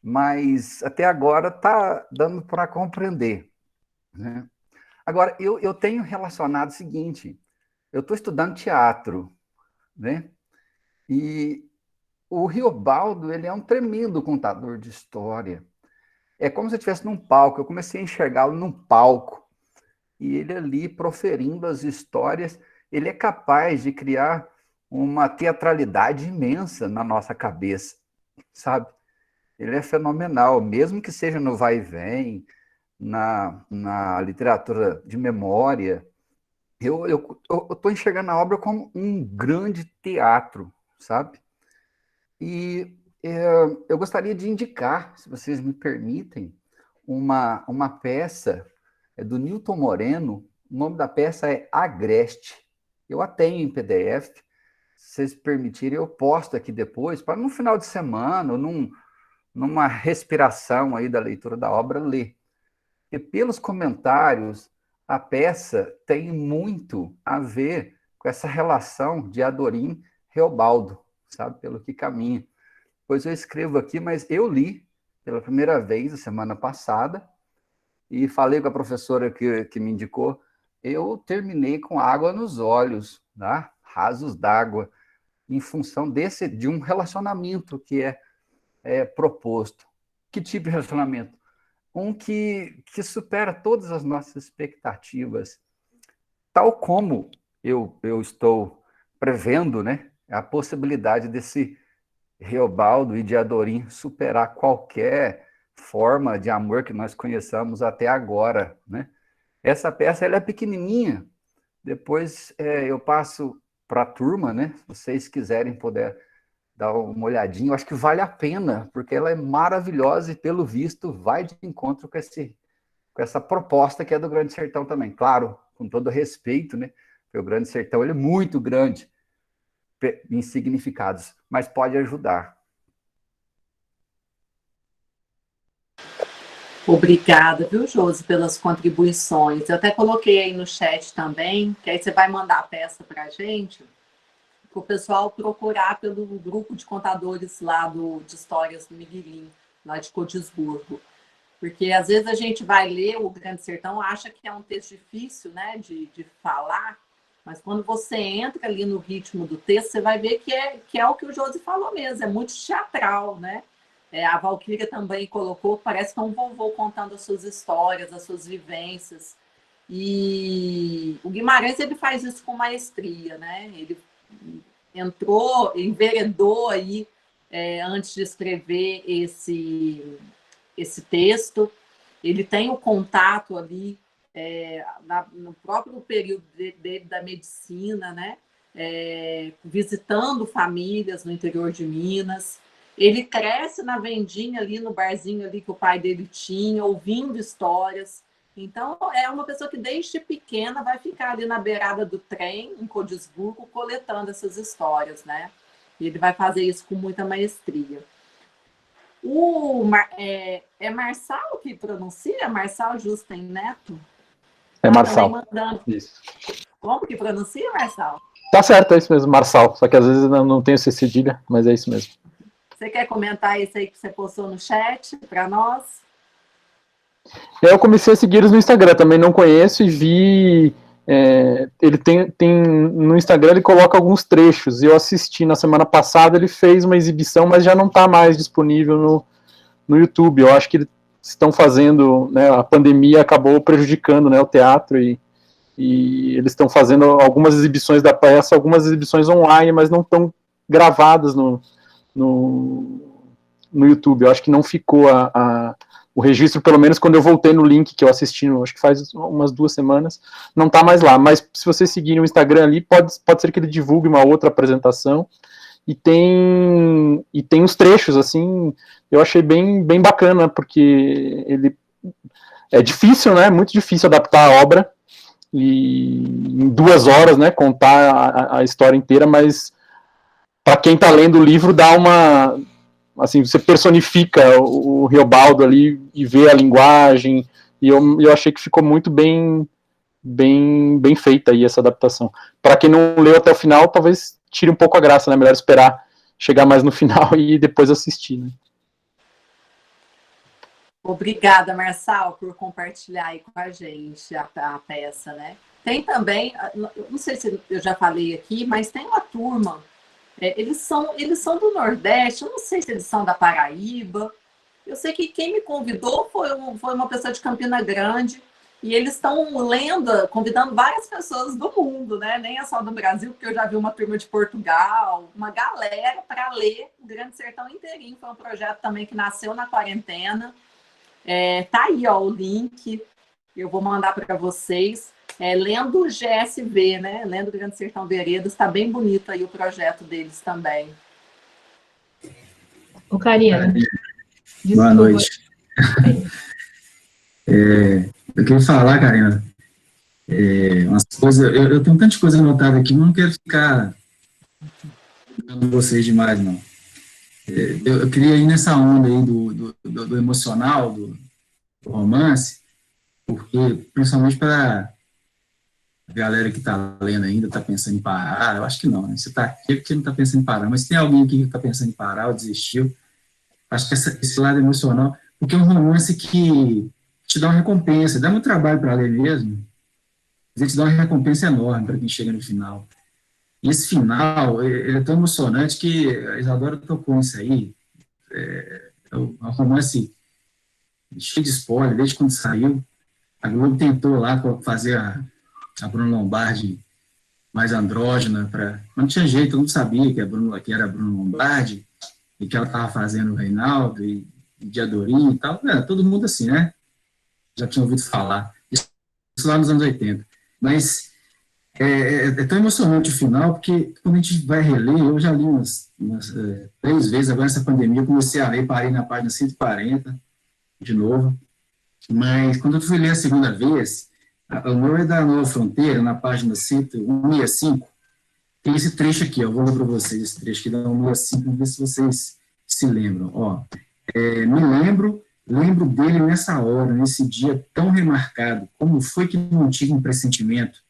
Mas até agora está dando para compreender, né? Agora, eu tenho relacionado o seguinte, eu estou estudando teatro, né? E o Riobaldo, ele é um tremendo contador de história. É como se eu estivesse num palco, eu comecei a enxergá-lo num palco, e ele ali proferindo as histórias, ele é capaz de criar uma teatralidade imensa na nossa cabeça, sabe? Ele é fenomenal, mesmo que seja no vai e vem, na literatura de memória. Eu estou enxergando a obra como um grande teatro, sabe? E eu gostaria de indicar, se vocês me permitem, uma peça do Nilton Moreno. O nome da peça é Agreste. Eu a tenho em PDF. Se vocês permitirem, eu posto aqui depois, para no final de semana, ou numa respiração aí da leitura da obra, ler. E pelos comentários, a peça tem muito a ver com essa relação de Adorim e Reobaldo, sabe? Pelo que caminha. Pois eu escrevo aqui, mas eu li pela primeira vez, a semana passada, e falei com a professora que me indicou, eu terminei com água nos olhos, tá? Rasos d'água, em função de um relacionamento que é proposto. Que tipo de relacionamento? Um que supera todas as nossas expectativas, tal como eu estou prevendo, né, a possibilidade desse Reobaldo e de Adorim superar qualquer forma de amor que nós conheçamos até agora, né? Essa peça ela é pequenininha, depois eu passo para a turma, né? Se vocês quiserem poder dar uma olhadinha, eu acho que vale a pena, porque ela é maravilhosa e, pelo visto, vai de encontro com essa proposta que é do Grande Sertão também. Claro, com todo respeito, né? Porque o Grande Sertão ele é muito grande em significados, mas pode ajudar. Obrigada, viu, Josi, pelas contribuições. Eu até coloquei aí no chat também, que aí você vai mandar a peça para a gente, para o pessoal procurar pelo grupo de contadores lá de histórias do Miguelim, lá de Codisburgo. Porque às vezes a gente vai ler o Grande Sertão, acha que é um texto difícil, né, de falar, mas quando você entra ali no ritmo do texto, você vai ver que é o que o Josi falou mesmo, é muito teatral, né? A Valquíria também colocou, parece que é um vovô contando as suas histórias, as suas vivências. E o Guimarães ele faz isso com maestria, né? Ele enveredou aí antes de escrever esse texto. Ele tem o contato ali no próprio período dele da medicina, né? Visitando famílias no interior de Minas. Ele cresce na vendinha ali, no barzinho ali que o pai dele tinha, ouvindo histórias. Então, é uma pessoa que desde pequena vai ficar ali na beirada do trem, em Codisburgo, coletando essas histórias, né? E ele vai fazer isso com muita maestria. É Marçal que pronuncia? Marçal Justen Neto? É Marçal. Isso. Como que pronuncia, Marçal? Tá certo, é isso mesmo, Marçal. Só que às vezes não tenho esse cedilha, mas é isso mesmo. Você quer comentar isso aí que você postou no chat para nós? Eu comecei a seguir eles no Instagram, também não conheço e vi... ele tem no Instagram ele coloca alguns trechos, e eu assisti na semana passada, ele fez uma exibição, mas já não está mais disponível no YouTube. Eu acho que eles estão fazendo, né, a pandemia acabou prejudicando, né, o teatro, e eles estão fazendo algumas exibições da peça, algumas exibições online, mas não estão gravadas no YouTube. Eu acho que não ficou o registro, pelo menos quando eu voltei no link que eu assisti, acho que faz umas 2 semanas, não está mais lá. Mas se você seguir no Instagram ali, pode ser que ele divulgue uma outra apresentação. E tem uns trechos, assim, eu achei bem bacana, porque ele é difícil, né? Muito difícil adaptar a obra e em 2 horas, né? Contar a história inteira, mas para quem está lendo o livro, dá uma... Assim, você personifica o Reobaldo ali e vê a linguagem, e eu achei que ficou muito bem feita aí essa adaptação. Para quem não leu até o final, talvez tire um pouco a graça, né? Melhor esperar chegar mais no final e depois assistir, né? Obrigada, Marçal, por compartilhar aí com a gente a peça, né? Tem também, não sei se eu já falei aqui, mas tem uma turma, eles são do Nordeste, eu não sei se eles são da Paraíba. Eu sei que quem me convidou foi uma pessoa de Campina Grande, e eles estão convidando várias pessoas do mundo, né? Nem é só do Brasil, porque eu já vi uma turma de Portugal, uma galera para ler o Grande Sertão inteirinho. Foi um projeto também que nasceu na quarentena. Tá aí, ó, o link, eu vou mandar para vocês. Lendo o GSV, né? Lendo o Grande Sertão Veredas, está bem bonito aí o projeto deles também. Ô, Karina. Boa noite. Eu queria falar, Karina, umas coisas, eu tenho tanta coisa anotada aqui, mas não quero ficar com vocês demais, não. Eu queria ir nessa onda aí do emocional, do romance, porque, principalmente para a galera que está lendo ainda, está pensando em parar, eu acho que não, né? Você está aqui porque não está pensando em parar, mas tem alguém aqui que está pensando em parar ou desistiu, Acho que esse lado emocional, porque é um romance que te dá uma recompensa, dá muito trabalho para ler mesmo, mas ele te dá uma recompensa enorme para quem chega no final. E esse final, ele é tão emocionante que a Isadora tocou isso aí. É um romance cheio de spoiler, desde quando saiu. A Globo tentou lá fazer a Bruna Lombardi mais andrógena, mas não tinha jeito, todo mundo sabia que era a Bruna Lombardi, e que ela estava fazendo o Reinaldo, e de Adorim e tal. Todo mundo assim, né? Já tinha ouvido falar. Isso lá nos anos 80. Mas é tão emocionante o final, porque quando a gente vai reler, eu já li umas 3 vezes, agora nessa pandemia, eu comecei a ler, parei na página 140, de novo. Mas quando eu fui ler a segunda vez, o meu é da Nova Fronteira, na página 165, tem esse trecho aqui, eu vou ler para vocês esse trecho aqui da 165, vamos ver se vocês se lembram. Ó, me lembro dele nessa hora, nesse dia tão remarcado, como foi que não tive um pressentimento?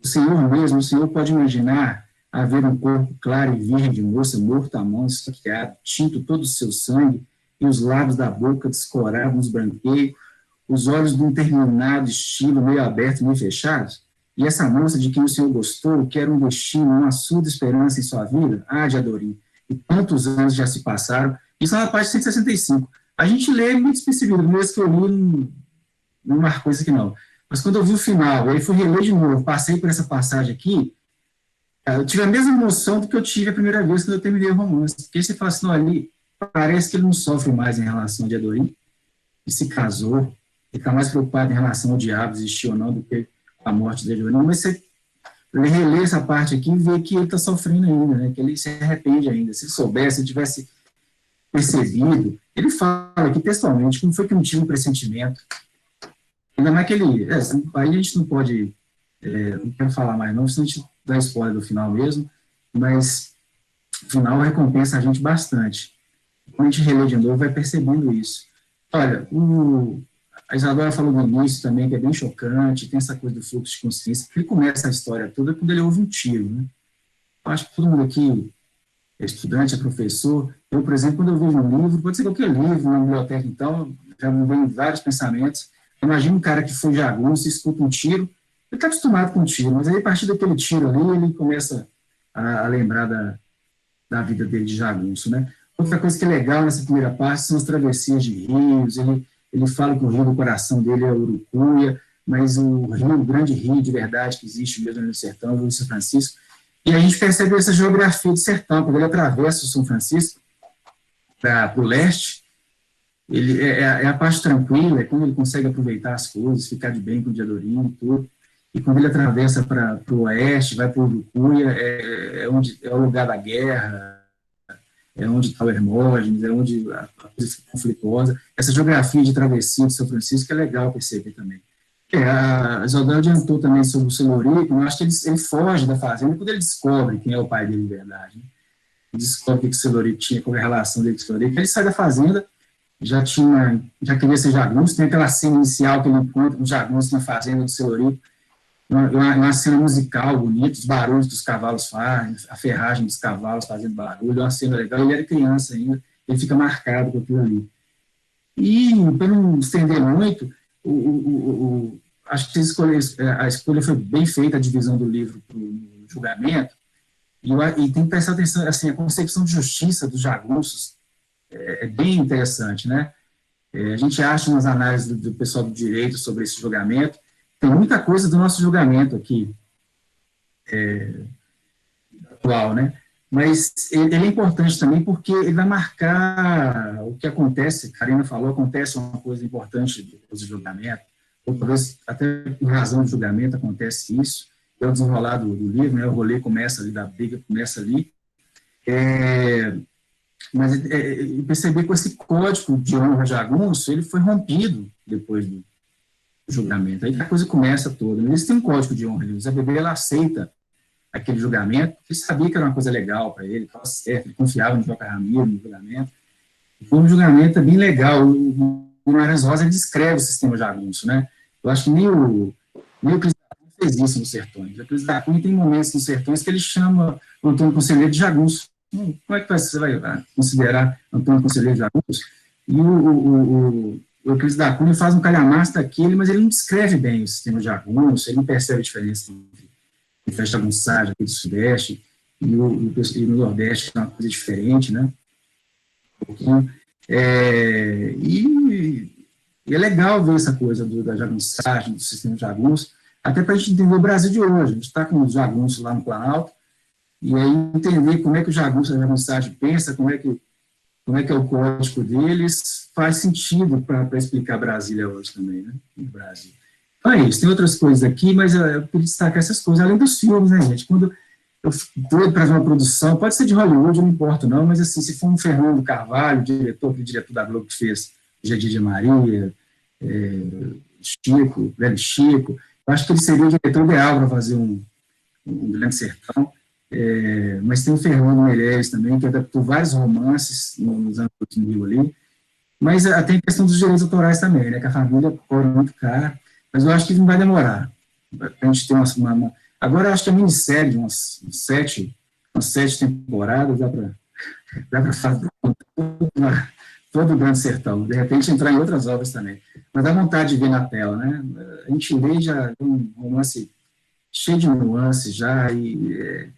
O Senhor pode imaginar haver um corpo claro e virgem de moça morta à mão, esfaqueado, tinto todo o seu sangue, e os lábios da boca descorados nos branqueios, os olhos de um determinado estilo meio abertos, meio fechados? E essa moça de quem o Senhor gostou, que era um destino, uma surda esperança em sua vida? Ah, de Adorim, e tantos anos já se passaram. Isso é na página 165. A gente lê muito despercebido, mesmo que eu li, não marcou isso aqui não. Mas quando eu vi o final, aí fui reler de novo, passei por essa passagem aqui, eu tive a mesma emoção do que eu tive a primeira vez quando eu terminei o romance. Porque você fala assim, não, ali parece que ele não sofre mais em relação a de Adorim, e se casou, ele está mais preocupado em relação ao diabo, existir ou não, do que a morte de Adorim. Mas você relê essa parte aqui e vê que ele está sofrendo ainda, né? Que ele se arrepende ainda. Se ele soubesse, se ele tivesse percebido, ele fala aqui textualmente como foi que não tive um pressentimento. Ainda mais que ele... aí a gente não pode... não quero falar mais não, senão a gente dá spoiler do final mesmo, mas o final recompensa a gente bastante. Quando a gente relê de novo, vai percebendo isso. Olha, a Isadora falou no início também, que é bem chocante, tem essa coisa do fluxo de consciência, porque ele começa a história toda quando ele ouve um tiro, né? Eu acho que todo mundo aqui é estudante, é professor. Eu, por exemplo, quando eu vejo um livro, pode ser qualquer livro, na biblioteca, então, já me vem vários pensamentos. Imagina um cara que foi jagunço, escuta um tiro, ele está acostumado com tiro, mas aí, a partir daquele tiro ali, ele começa a lembrar da vida dele de jagunço, né? Outra coisa que é legal nessa primeira parte são as travessias de rios. Ele fala que o rio do coração dele é Urucuia, mas o grande rio de verdade que existe mesmo no sertão, é o São Francisco. E a gente percebe essa geografia do sertão, quando ele atravessa o São Francisco para o leste, ele é a parte tranquila, é quando ele consegue aproveitar as coisas, ficar de bem com o Diadorim e tudo. E quando ele atravessa para o oeste, vai para o Urucuia, é o lugar da guerra, é onde está o Hermógenes, é onde a coisa fica conflituosa. Essa geografia de travessia de São Francisco é legal perceber também. A Isadora adiantou também sobre o Celorico, eu acho que ele foge da fazenda quando ele descobre quem é o pai dele de verdade. Né? Ele descobre que o Celorico tinha, qual é a relação dele com o Celorico. Ele sai da fazenda, já queria ser jagunço, tem aquela cena inicial que ele encontra os jagunços na fazenda do Celorico, uma cena musical bonita, os barulhos que os cavalos fazem, a ferragem dos cavalos fazendo barulho, uma cena legal. Ele era criança ainda, ele fica marcado com aquilo ali. E, para não estender muito, acho que a escolha foi bem feita, a divisão do livro para o julgamento, e tem que prestar atenção, assim, a concepção de justiça dos jagunços é bem interessante, né? A gente acha umas análises do pessoal do direito sobre esse julgamento. Tem muita coisa do nosso julgamento aqui, atual, né? Mas ele é importante também porque ele vai marcar o que acontece, a Karina falou, acontece uma coisa importante depois do julgamento, ou talvez até em razão do julgamento acontece isso, é o desenrolar do livro, né? O rolê começa ali, da briga começa ali, mas perceber que esse código de honra jagunço, ele foi rompido depois do julgamento. Aí a coisa começa toda. Eles têm um código de honra. O Zé Bebê, ela aceita aquele julgamento, porque ele sabia que era uma coisa legal para ele, estava certo, ele confiava no Joca Ramiro, no julgamento. Foi um julgamento bem legal. O Guimarães Rosa, ele descreve o sistema jagunço, né? Eu acho que nem o Euclides da Cunha fez isso nos sertões. O Euclides da Cunha tem momentos nos sertões que ele chama o Antônio Conselheiro de jagunço. Como é que você vai considerar Antônio Conselheiro de Jagunço? E o Euclides da Cunha faz um calhamaço daquele, mas ele não descreve bem o sistema de Jagunço, ele não percebe a diferença entre o festa jagunçagem aqui do Sudeste e no Nordeste, é uma coisa diferente, né? E é legal ver essa coisa da jagunçagem, do sistema de jagunço, até para a gente entender o Brasil de hoje. A gente está com os jagunços lá no Planalto, e aí entender como é que o jagunço, a jagunçagem pensa, como é que é o código deles, faz sentido para explicar Brasília hoje também, né? No Brasil. Então é isso, tem outras coisas aqui, mas eu queria destacar essas coisas, além dos filmes, né, gente? Quando eu fui para ver uma produção, pode ser de Hollywood, eu não importo não, mas assim, se for um Fernando Carvalho, diretor da Globo que fez Jardim de Maria, Chico, Velho Chico, eu acho que ele seria o diretor ideal para fazer um Grande Sertão. Mas tem o Fernando Meirelles também, que adaptou vários romances nos anos 2000 ali, mas tem a questão dos direitos autorais também, né, que a família cobra muito caro, mas eu acho que não vai demorar. A gente tem agora eu acho que a minissérie de umas 7 temporadas dá para fazer todo o Grande Sertão, de repente entrar em outras obras também, mas dá vontade de ver na tela, né, a gente lê já um romance cheio de nuances já, e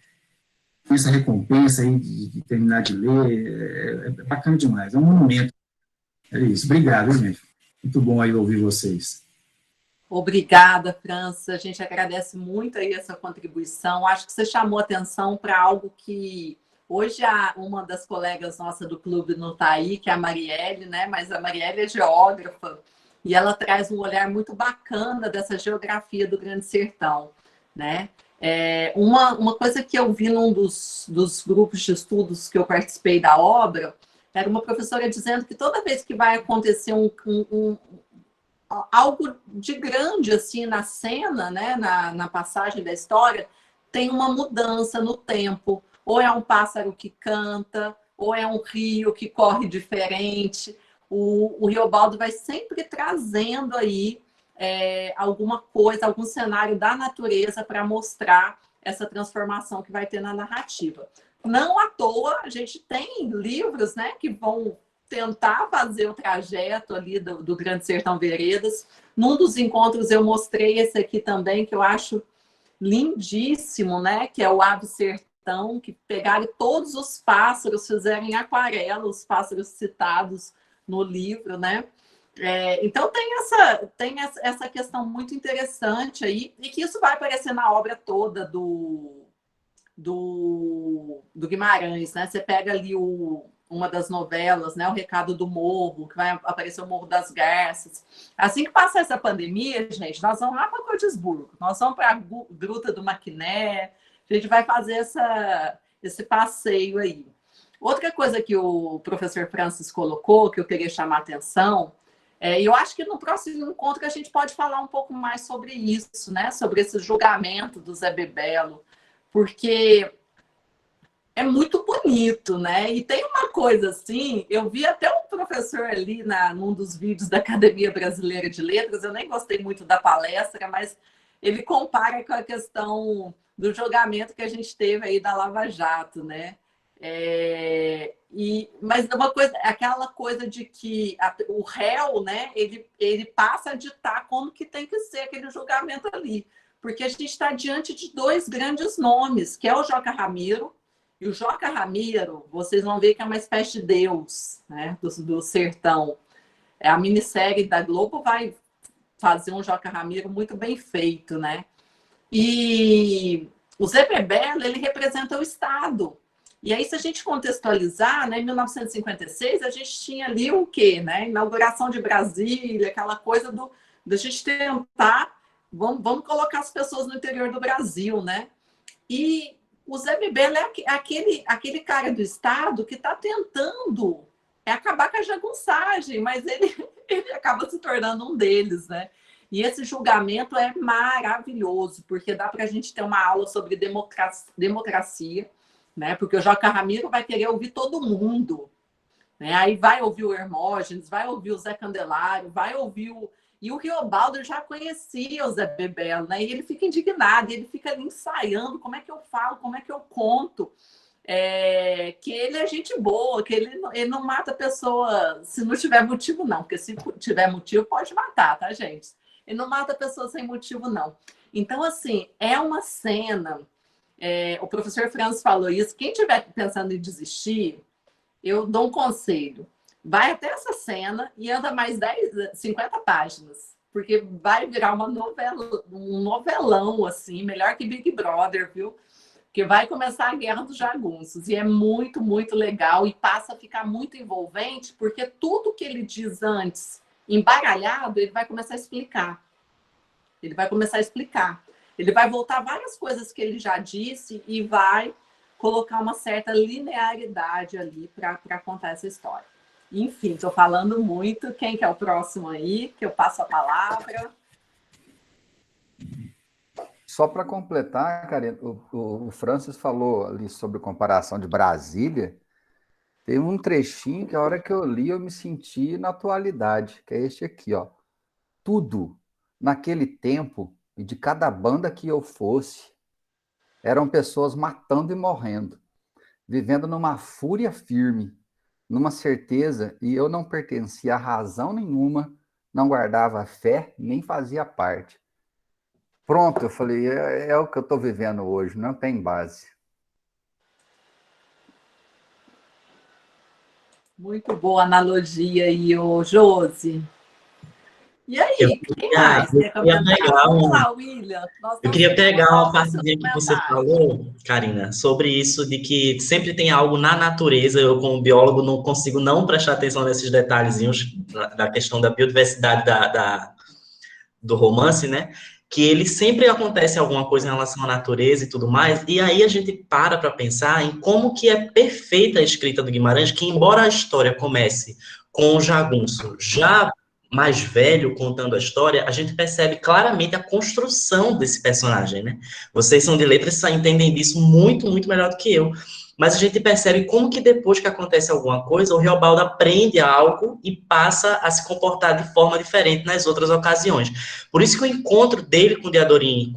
essa recompensa aí de terminar de ler, é bacana demais, é um monumento. É isso, obrigado, gente. Muito bom aí ouvir vocês. Obrigada, França. A gente agradece muito aí essa contribuição. Acho que você chamou atenção para algo que hoje uma das colegas nossas do clube não está aí, que é a Marielle, né? Mas a Marielle é geógrafa e ela traz um olhar muito bacana dessa geografia do Grande Sertão, né? Uma coisa que eu vi num dos grupos de estudos que eu participei da obra, era uma professora dizendo que toda vez que vai acontecer algo de grande assim na cena, né, na passagem da história, tem uma mudança no tempo. Ou é um pássaro que canta, ou é um rio que corre diferente. O Riobaldo vai sempre trazendo aí alguma coisa, algum cenário da natureza para mostrar essa transformação que vai ter na narrativa. Não à toa, a gente tem livros, né, que vão tentar fazer o trajeto ali do Grande Sertão Veredas. Num dos encontros eu mostrei esse aqui também, que eu acho lindíssimo, né, que é o Ave Sertão, que pegaram todos os pássaros, fizeram em aquarela os pássaros citados no livro, né? Então tem essa questão muito interessante aí, e que isso vai aparecer na obra toda do Guimarães, né? Você pega ali uma das novelas, né? O Recado do Morro, que vai aparecer o Morro das Garças. Assim que passar essa pandemia, gente, nós vamos lá para Cordisburgo, nós vamos para a Gruta do Maquiné, a gente vai fazer esse passeio aí. Outra coisa que o professor Francis colocou, que eu queria chamar a atenção, e eu acho que no próximo encontro a gente pode falar um pouco mais sobre isso, né? Sobre esse julgamento do Zé Bebelo, porque é muito bonito, né? E tem uma coisa assim, eu vi até um professor ali num dos vídeos da Academia Brasileira de Letras, eu nem gostei muito da palestra, mas ele compara com a questão do julgamento que a gente teve aí da Lava Jato, né? Mas uma coisa, aquela coisa de que o réu, né, ele passa a ditar como que tem que ser aquele julgamento ali, porque a gente está diante de dois grandes nomes, que é o Joca Ramiro, e o Joca Ramiro, vocês vão ver que é uma espécie de deus, né, do sertão. A minissérie da Globo vai fazer um Joca Ramiro muito bem feito, né? E o Zé Bebelo, ele representa o Estado. E aí, se a gente contextualizar, né, em 1956, a gente tinha ali o quê? Né? Inauguração de Brasília, aquela coisa da gente tentar, vamos colocar as pessoas no interior do Brasil, né? E o Zé Bebelo é aquele cara do Estado que está tentando acabar com a jagunçagem, mas ele acaba se tornando um deles, né? E esse julgamento é maravilhoso, porque dá para a gente ter uma aula sobre democracia, né? Porque o Joca Ramiro vai querer ouvir todo mundo, né? Aí vai ouvir o Hermógenes, vai ouvir o Zé Candelário, vai ouvir E o Riobaldo já conhecia o Zé Bebelo, né? E ele fica indignado, ele fica ali ensaiando como é que eu falo, como é que eu conto que ele é gente boa, que ele não mata a pessoa se não tiver motivo, não. Porque se tiver motivo, pode matar, tá, gente? Ele não mata a pessoa sem motivo, não. Então, assim, é uma cena... o professor Franz falou isso. Quem estiver pensando em desistir, eu dou um conselho. Vai até essa cena e anda mais 50 páginas. Porque vai virar uma novela, um novelão, assim, melhor que Big Brother, viu? Porque vai começar a Guerra dos Jagunços. E é muito, muito legal. E passa a ficar muito envolvente, porque tudo que ele diz antes, embaralhado, ele vai começar a explicar. Ele vai começar a explicar. Ele vai voltar várias coisas que ele já disse e vai colocar uma certa linearidade ali para contar essa história. Enfim, estou falando muito. Quem que é o próximo aí? Que eu passo a palavra. Só para completar, Karina, o Francis falou ali sobre comparação de Brasília. Tem um trechinho que a hora que eu li eu me senti na atualidade, que é este aqui, ó. Tudo naquele tempo, e de cada banda que eu fosse, eram pessoas matando e morrendo, vivendo numa fúria firme, numa certeza, e eu não pertencia a razão nenhuma, não guardava fé, nem fazia parte. Pronto, eu falei, é o que eu estou vivendo hoje, não tem base. Muito boa analogia aí, ô Josi. E aí, quem mais quer comentar? Vamos lá, William. Eu queria pegar uma partezinha que você falou, Karina, sobre isso de que sempre tem algo na natureza. Eu, como biólogo, não consigo não prestar atenção nesses detalhezinhos da questão da biodiversidade do romance, né? Que ele sempre acontece alguma coisa em relação à natureza e tudo mais, e aí a gente para pensar em como que é perfeita a escrita do Guimarães, que embora a história comece com o jagunço já mais velho contando a história, a gente percebe claramente a construção desse personagem, né? Vocês são de letras e entendem disso muito, muito melhor do que eu. Mas a gente percebe como que depois que acontece alguma coisa, o Riobaldo aprende algo e passa a se comportar de forma diferente nas outras ocasiões. Por isso que o encontro dele com o Diadorim,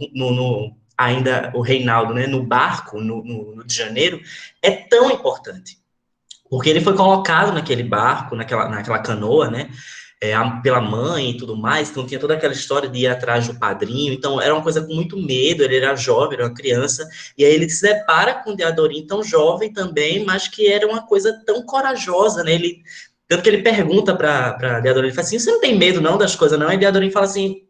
ainda o Reinaldo, né, no barco, no Rio de Janeiro, é tão importante. Porque ele foi colocado naquele barco, naquela canoa, né, pela mãe e tudo mais, então tinha toda aquela história de ir atrás do padrinho, então era uma coisa com muito medo, ele era jovem, era uma criança, e aí ele se depara com o Diadorim tão jovem também, mas que era uma coisa tão corajosa, né, tanto que ele pergunta para Diadorim, ele fala assim, você não tem medo não das coisas não? E Diadorim fala assim,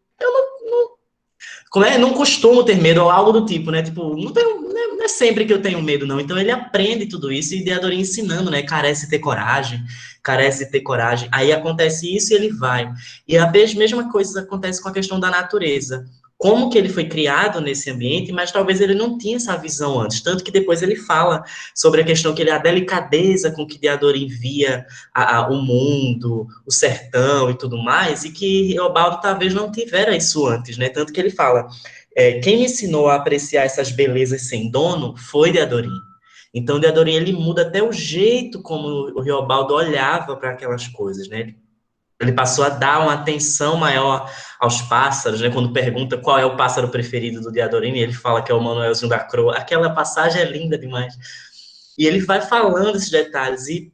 não costumo ter medo, ou algo do tipo, né, tipo, não é sempre que eu tenho medo não, então ele aprende tudo isso, e Diadorim ensinando, né, carece de ter coragem, aí acontece isso e ele vai, e a mesma coisa acontece com a questão da natureza, como que ele foi criado nesse ambiente, mas talvez ele não tinha essa visão antes, tanto que depois ele fala sobre a questão que a delicadeza com que Diadorim via o mundo, o sertão e tudo mais, e que Riobaldo talvez não tivera isso antes, né, tanto que ele fala, quem me ensinou a apreciar essas belezas sem dono foi Diadorim. Então, Diadorim, ele muda até o jeito como o Riobaldo olhava para aquelas coisas, né? Ele passou a dar uma atenção maior aos pássaros, né? Quando pergunta qual é o pássaro preferido do Diadorim, ele fala que é o Manuelzinho da Croa. Aquela passagem é linda demais. E ele vai falando esses detalhes e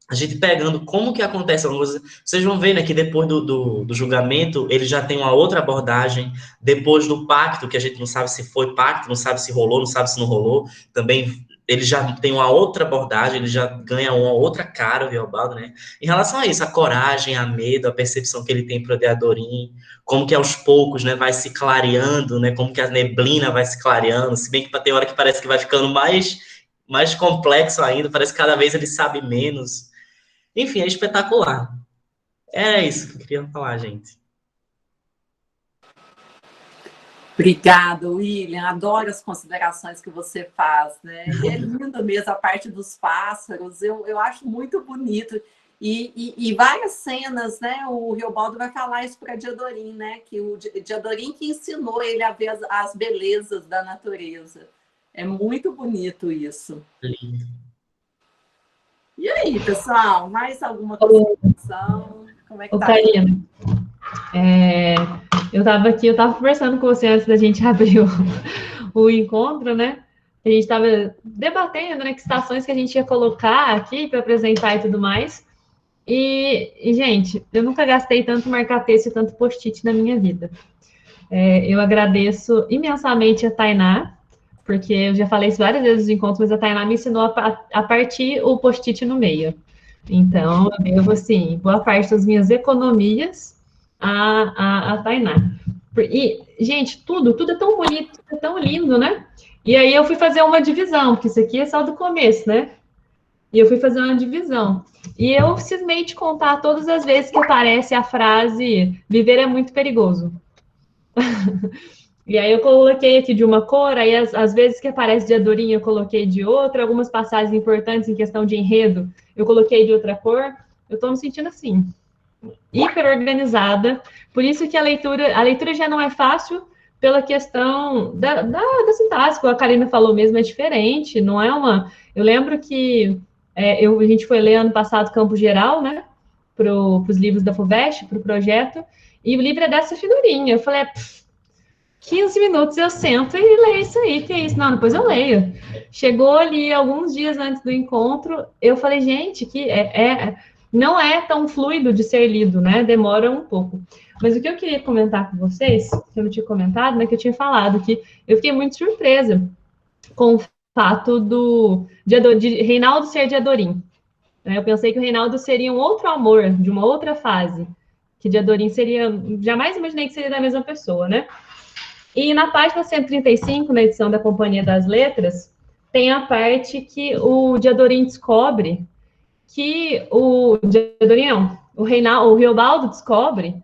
a gente pegando como que acontece alguma coisa. Vocês vão ver, né, que depois do julgamento, ele já tem uma outra abordagem. Depois do pacto, que a gente não sabe se foi pacto, não sabe se rolou, não sabe se não rolou, também ele já tem uma outra abordagem, ele já ganha uma outra cara, o Riobaldo, né? Em relação a isso, a coragem, a medo, a percepção que ele tem para o Diadorim, como que aos poucos, né, vai se clareando, né, como que a neblina vai se clareando, se bem que tem hora que parece que vai ficando mais complexo ainda, parece que cada vez ele sabe menos. Enfim, é espetacular. É isso que eu queria falar, gente. Obrigada, William. Adoro as considerações que você faz, né? E é lindo mesmo a parte dos pássaros. Eu acho muito bonito. E várias cenas, né? O Riobaldo vai falar isso para Diadorim, né? Que o Diadorim que ensinou ele a ver as belezas da natureza. É muito bonito isso. Lindo. E aí, pessoal? Mais alguma consideração? Como é que tá? Karina, eu estava conversando com você antes da gente abrir o encontro, né? A gente estava debatendo, né, que citações que a gente ia colocar aqui para apresentar e tudo mais. E, gente, eu nunca gastei tanto marca-texto e tanto post-it na minha vida. Eu agradeço imensamente a Tainá, porque eu já falei isso várias vezes nos encontros, mas a Tainá me ensinou a partir o post-it no meio. Então, eu devo, assim, boa parte das minhas economias a Tainá. E, gente, tudo é tão bonito, é tão lindo, né? E aí eu fui fazer uma divisão, porque isso aqui é só do começo, né? E eu fui fazer uma divisão. E eu cismei de contar todas as vezes que aparece a frase viver é muito perigoso. E aí eu coloquei aqui de uma cor, aí as vezes que aparece de Adorinha eu coloquei de outra, algumas passagens importantes em questão de enredo eu coloquei de outra cor. Eu estou me sentindo assim, hiper organizada. Por isso que a leitura já não é fácil pela questão da sintaxe, como a Karina falou mesmo, é diferente, não é uma... Eu lembro que a gente foi ler ano passado Campo Geral, né, para os livros da FUVEST, para o projeto, e o livro é dessa figurinha. Eu falei, 15 minutos eu sento e leio isso aí, que é isso? Não, depois eu leio. Chegou ali alguns dias antes do encontro, eu falei, gente, que não é tão fluido de ser lido, né? Demora um pouco. Mas o que eu queria comentar com vocês, que eu não tinha comentado, né? Que eu tinha falado, que eu fiquei muito surpresa com o fato de Reinaldo ser de Adorim. Eu pensei que o Reinaldo seria um outro amor, de uma outra fase, que de Adorim seria... Jamais imaginei que seria da mesma pessoa, né? E na página 135, na edição da Companhia das Letras, tem a parte que o Diadorim descobre que o Riobaldo descobre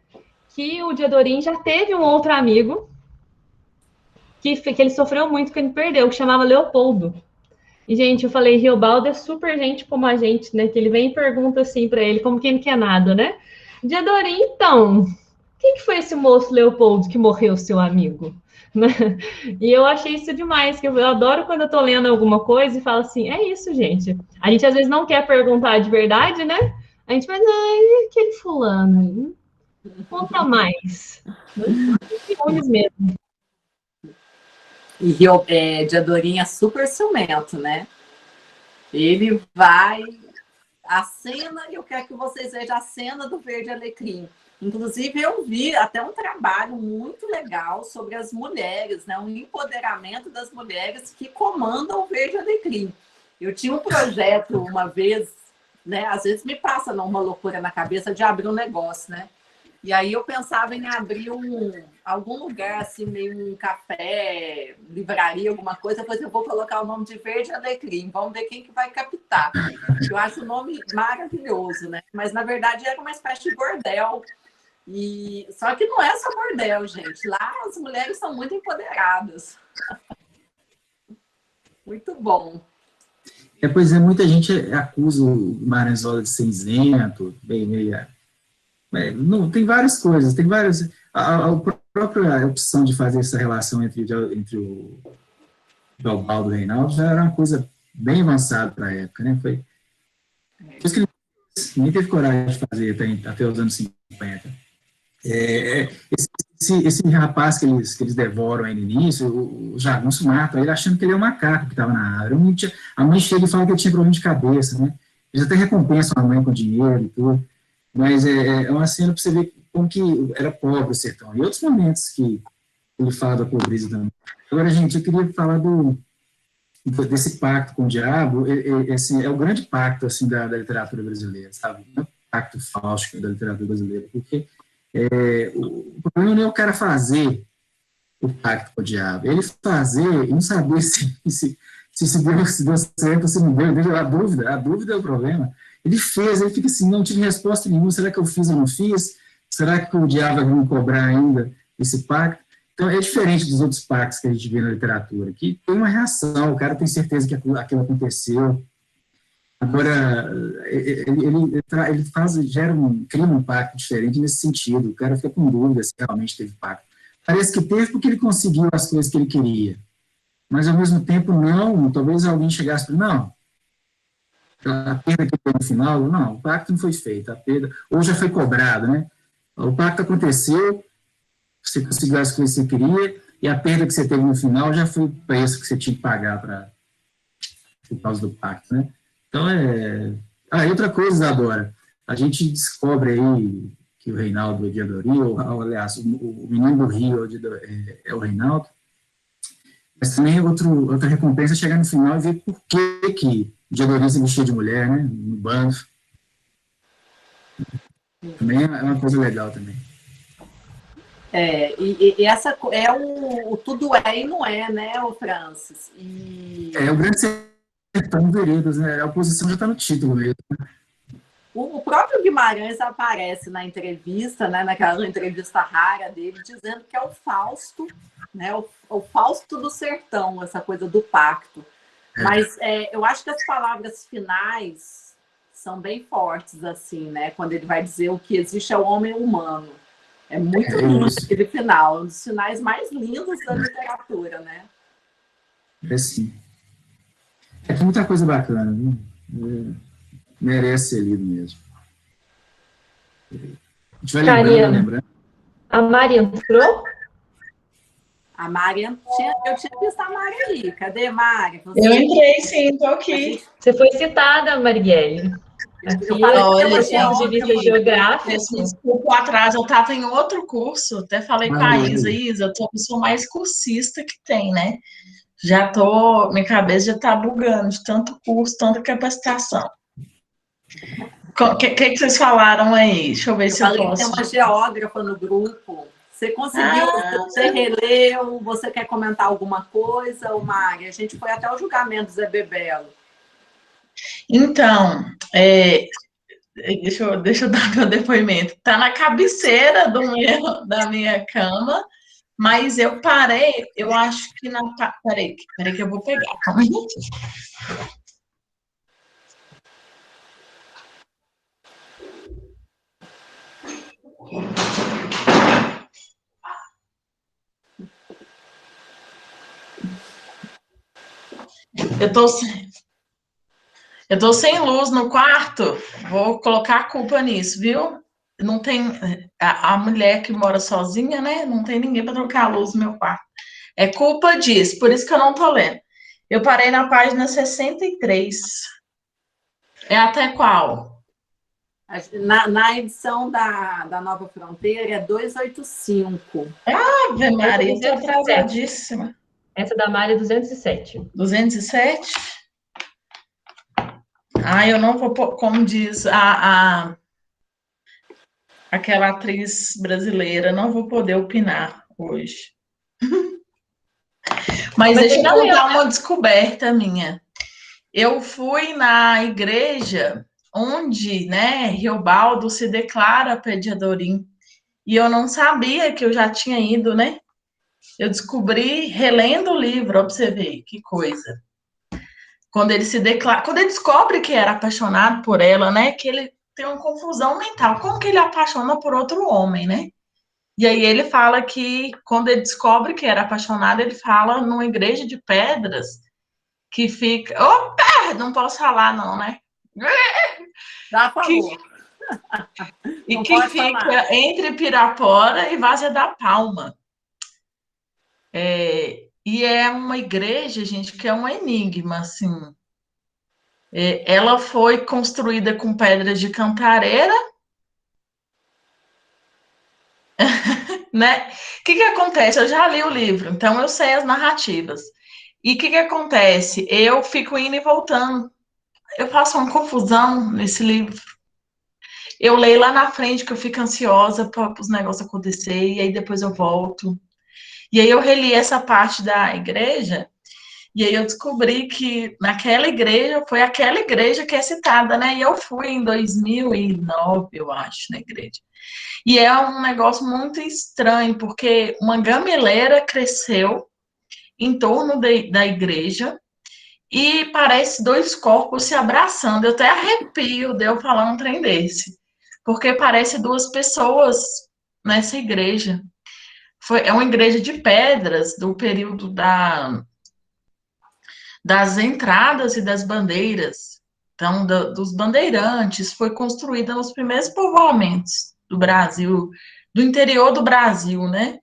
que o Diadorim já teve um outro amigo que ele sofreu muito, que ele perdeu, que chamava Leopoldo. E, gente, eu falei, Riobaldo é super gente como a gente, né? Que ele vem e pergunta assim para ele, como quem não quer nada, né? Diadorim, então... Quem que foi esse moço Leopoldo que morreu, seu amigo? E eu achei isso demais, que eu adoro quando eu tô lendo alguma coisa e falo assim, é isso, gente. A gente às vezes não quer perguntar de verdade, né? A gente vai, e aquele fulano? Conta mais. Ciúmes mesmo. E Diadorim é super ciumento, né? Ele vai... A cena, eu quero que vocês vejam a cena do Verde Alecrim. Inclusive, eu vi até um trabalho muito legal sobre as mulheres, né? Um empoderamento das mulheres que comandam o Verde Alecrim. Eu tinha um projeto uma vez, né? Às vezes me passa uma loucura na cabeça de abrir um negócio, né? E aí eu pensava em abrir algum lugar, assim, meio um café, livraria, alguma coisa, depois eu vou colocar o nome de Verde Alecrim, vamos ver quem que vai captar. Eu acho o nome maravilhoso, né? Mas, na verdade, era uma espécie de bordel. Só que não é só bordel, gente. Lá as mulheres são muito empoderadas. Muito bom. Pois é, muita gente acusa o Maranzola de ser isento, não, tem várias coisas, tem várias... A própria opção de fazer essa relação entre o Riobaldo e o Reinaldo já era uma coisa bem avançada para a época, né? Foi isso que ninguém teve coragem de fazer até os anos 50. Esse rapaz que eles devoram aí no início, o Jagunço mata ele achando que ele é um macaco que estava na árvore. A mãe chega e fala que ele tinha problema de cabeça, né? Eles até recompensam a mãe com dinheiro e tudo, mas é uma cena para você ver como que era pobre o sertão. E outros momentos que ele fala da pobreza também. Agora, gente, eu queria falar desse pacto com o diabo. É o grande pacto assim, da literatura brasileira, sabe? Não é o pacto faustico da literatura brasileira, porque o problema não é o cara fazer o pacto com o diabo, ele fazer e não saber se deu certo ou se não deu, a dúvida é o problema. Ele fez, ele fica assim, não tive resposta nenhuma, será que eu fiz ou não fiz? Será que o diabo vai me cobrar ainda esse pacto? Então, é diferente dos outros pactos que a gente vê na literatura, que tem uma reação, o cara tem certeza que aquilo aconteceu. Agora, ele cria um pacto diferente nesse sentido, o cara fica com dúvida se realmente teve pacto. Parece que teve porque ele conseguiu as coisas que ele queria, mas ao mesmo tempo não, talvez alguém chegasse para não, a perda que foi no final, não, o pacto não foi feito, a perda, ou já foi cobrado, né? O pacto aconteceu, você conseguiu as coisas que você queria, e a perda que você teve no final já foi o preço que você tinha que pagar por causa do pacto, né? Então, e outra coisa, Isadora, a gente descobre aí que o Reinaldo é de Adori, ou aliás, o menino do Rio é o Reinaldo, mas também outra recompensa é chegar no final e ver por que Diadorim se vestia de mulher, né, no bando. Também é uma coisa legal também. E essa é o tudo é e não é, né, o Francis? O Grande Sertão Veredas, né? A oposição já está no título mesmo. O próprio Guimarães aparece na entrevista, né, naquela entrevista rara dele, dizendo que é o Fausto, né, o Fausto do sertão, essa coisa do pacto. Mas eu acho que as palavras finais são bem fortes, assim, né, quando ele vai dizer o que existe é o homem humano. É muito lindo aquele final, um dos finais mais lindos da literatura, né? Sim. Tem muita coisa bacana, viu? Merece ser lido mesmo. A gente vai lembrando. A Mari entrou? A Mari, eu tinha visto a Mari aí. Cadê a Mari? Eu entrei, sim, estou aqui. Você foi citada, Marielle. Aqui eu de vista geográfica. Desculpa o atraso, eu estava em outro curso, até falei com a Isa, eu sou mais cursista que tem, né? Minha cabeça já está bugando de tanto curso, tanta capacitação. O que vocês falaram aí? Deixa eu ver se eu posso. Tem uma geógrafa no grupo. Você conseguiu, você releu, você quer comentar alguma coisa, Mari? A gente foi até o julgamento do Zé Bebelo. Então, deixa eu dar meu depoimento. Está na cabeceira da minha cama, mas eu parei, eu acho que na... Peraí que eu vou pegar, calma aí. Eu tô sem luz no quarto, vou colocar a culpa nisso, viu? Não tem a mulher que mora sozinha, né? Não tem ninguém para trocar a luz no meu quarto. É culpa disso, por isso que eu não tô lendo. Eu parei na página 63. É até qual? Na edição da Nova Fronteira é 285. Ave Maria, eu tô atrasadíssima. Essa da Mari é 207. 207? Eu não vou, como diz aquela atriz brasileira, não vou poder opinar hoje. Mas deixa eu contar uma descoberta minha. Eu fui na igreja onde, né, Riobaldo se declara pediadorim. E eu não sabia que eu já tinha ido, né? Eu descobri relendo o livro, observei, que coisa. Quando ele descobre que era apaixonado por ela, né? Que ele tem uma confusão mental. Como que ele apaixona por outro homem, né? E aí ele fala que quando ele descobre que era apaixonado, ele fala numa igreja de pedras que fica... Opa! Não posso falar não, né? Já falou. E que fica entre Pirapora e Várzea da Palma. E é uma igreja, gente, que é um enigma, assim. Ela foi construída com pedras de cantareira, né? O que acontece? Eu já li o livro, então eu sei as narrativas. E o que acontece? Eu fico indo e voltando. Eu faço uma confusão nesse livro. Eu leio lá na frente, que eu fico ansiosa para os negócios acontecerem, e aí depois eu volto. E aí eu reli essa parte da igreja, e aí eu descobri que naquela igreja, foi aquela igreja que é citada, né? E eu fui em 2009, eu acho, na igreja. E é um negócio muito estranho, porque uma gameleira cresceu em torno da igreja e parece dois corpos se abraçando. Eu até arrepio de eu falar um trem desse, porque parece duas pessoas nessa igreja. É uma igreja de pedras do período das entradas e das bandeiras, então, dos bandeirantes, foi construída nos primeiros povoamentos do Brasil, do interior do Brasil, né?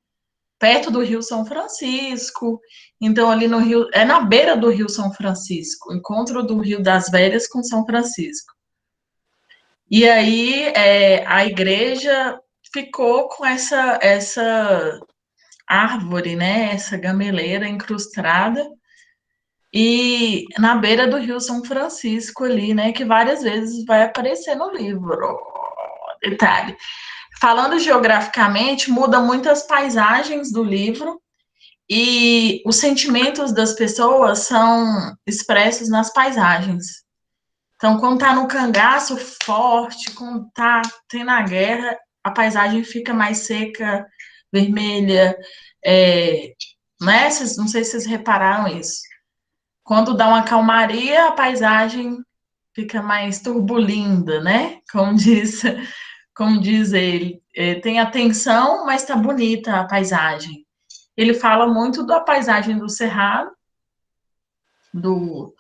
perto do Rio São Francisco. Então, ali no Rio, é na beira do Rio São Francisco, encontro do Rio das Velhas com São Francisco. E aí, a igreja ficou com essa árvore, né? Essa gameleira incrustada. E na beira do Rio São Francisco ali, né? Que várias vezes vai aparecer no livro. Detalhe. Falando geograficamente, muda muito as paisagens do livro e os sentimentos das pessoas são expressos nas paisagens. Então, quando tá no cangaço forte, quando tem na guerra, a paisagem fica mais seca, vermelha, né? Não sei se vocês repararam isso. Quando dá uma calmaria, a paisagem fica mais turbulinda, né? Como diz ele. Tem atenção, mas está bonita a paisagem. Ele fala muito da paisagem do Cerrado, dos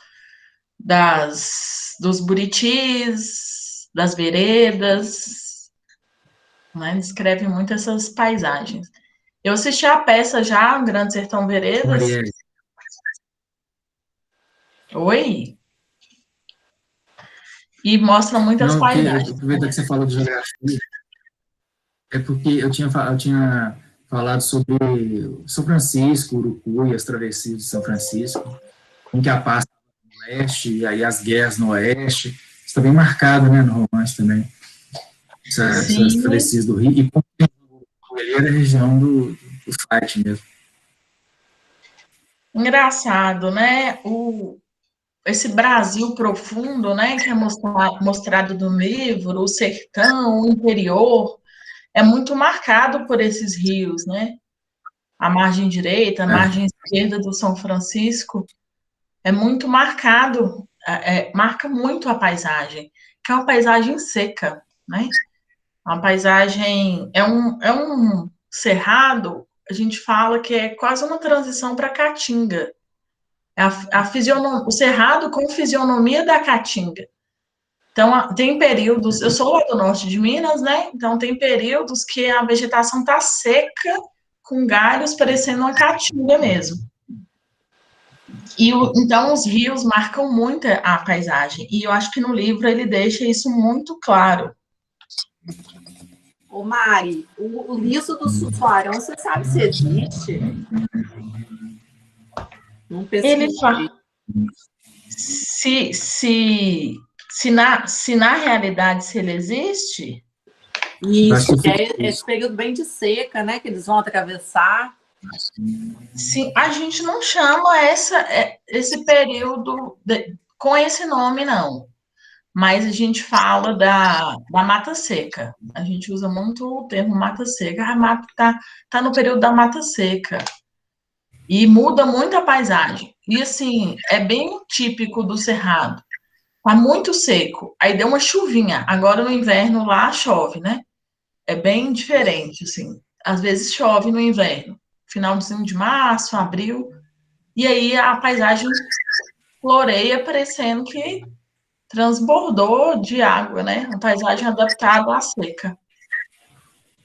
buritis, das veredas, né? Descreve muito essas paisagens. Eu assisti a peça já, Grande Sertão Veredas. Marielle. Oi? E mostra muitas Não, paisagens. aproveita que você falou de geografia, é porque eu tinha falado sobre São Francisco, Urucu e as travessias de São Francisco, com que a paz no oeste, e aí as guerras no oeste, isso está bem marcado, né, no romance também, essas travessias do Rio, e como ele era a região do fight mesmo. Engraçado, né? Esse Brasil profundo, né, que é mostrado no livro, o sertão, o interior, é muito marcado por esses rios, né? A margem direita, a margem esquerda do São Francisco é muito marcado, marca muito a paisagem, que é uma paisagem seca, né? Uma paisagem, é um cerrado, a gente fala que é quase uma transição para Caatinga. O cerrado com fisionomia da Caatinga. Então, tem períodos, eu sou lá do norte de Minas, né? Então, tem períodos que a vegetação está seca, com galhos parecendo uma caatinga mesmo. Então, os rios marcam muito a paisagem. E eu acho que no livro ele deixa isso muito claro. Ô, Mari, o liso do Sussuarão, você sabe se existe? Não pesquisei. Ele fala... Se na realidade se ele existe... Isso, é esse período bem de seca, né? Que eles vão atravessar. Sim, a gente não chama esse período com esse nome, não. Mas a gente fala da mata seca. A gente usa muito o termo mata seca. A mata tá no período da mata seca. E muda muito a paisagem. E, assim, é bem típico do Cerrado. Tá muito seco. Aí deu uma chuvinha. Agora, no inverno, lá chove, né? É bem diferente, assim. Às vezes chove no inverno. Finalzinho de março, abril. E aí a paisagem floreia, parecendo que transbordou de água, né? Uma paisagem adaptada à seca.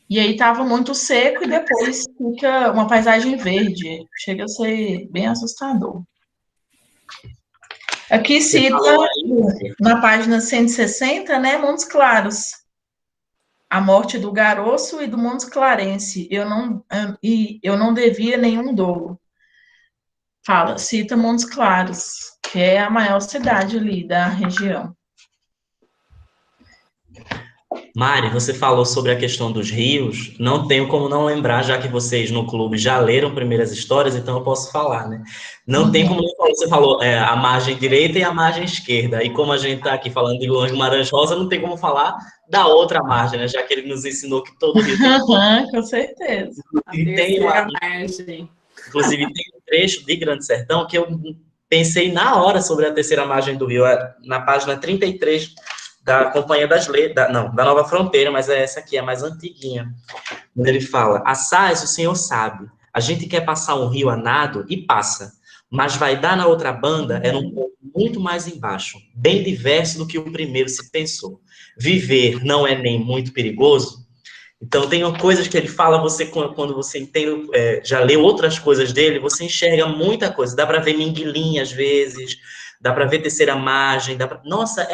E aí estava muito seco e depois fica uma paisagem verde. Chega a ser bem assustador. Aqui cita, na página 160, né, Montes Claros. A morte do Garoço e do Montes Clarense. Eu não devia nenhum dolo. Cita Montes Claros, que é a maior cidade ali da região. Mari, você falou sobre a questão dos rios, não tenho como não lembrar, já que vocês no clube já leram primeiras histórias, então eu posso falar, né? Não tem como não falar, você falou a margem direita e a margem esquerda, e como a gente está aqui falando de Luan Guimarães Rosa, não tem como falar da outra margem, né? Já que ele nos ensinou que todo rio tem... Com certeza. Inclusive tem um trecho de Grande Sertão que eu pensei na hora sobre a terceira margem do rio, na página 33 da Companhia das Letras, da Nova Fronteira, mas essa aqui, é a mais antiguinha. Quando ele fala: assaz, o senhor sabe, a gente quer passar um rio a nado e passa, mas vai dar na outra banda é num ponto muito mais embaixo, bem diverso do que o primeiro se pensou. Viver não é nem muito perigoso? Então, tem coisas que ele fala, você, quando você entende, já leu outras coisas dele, você enxerga muita coisa. Dá para ver Minguilim, às vezes, dá para ver Terceira Margem, nossa,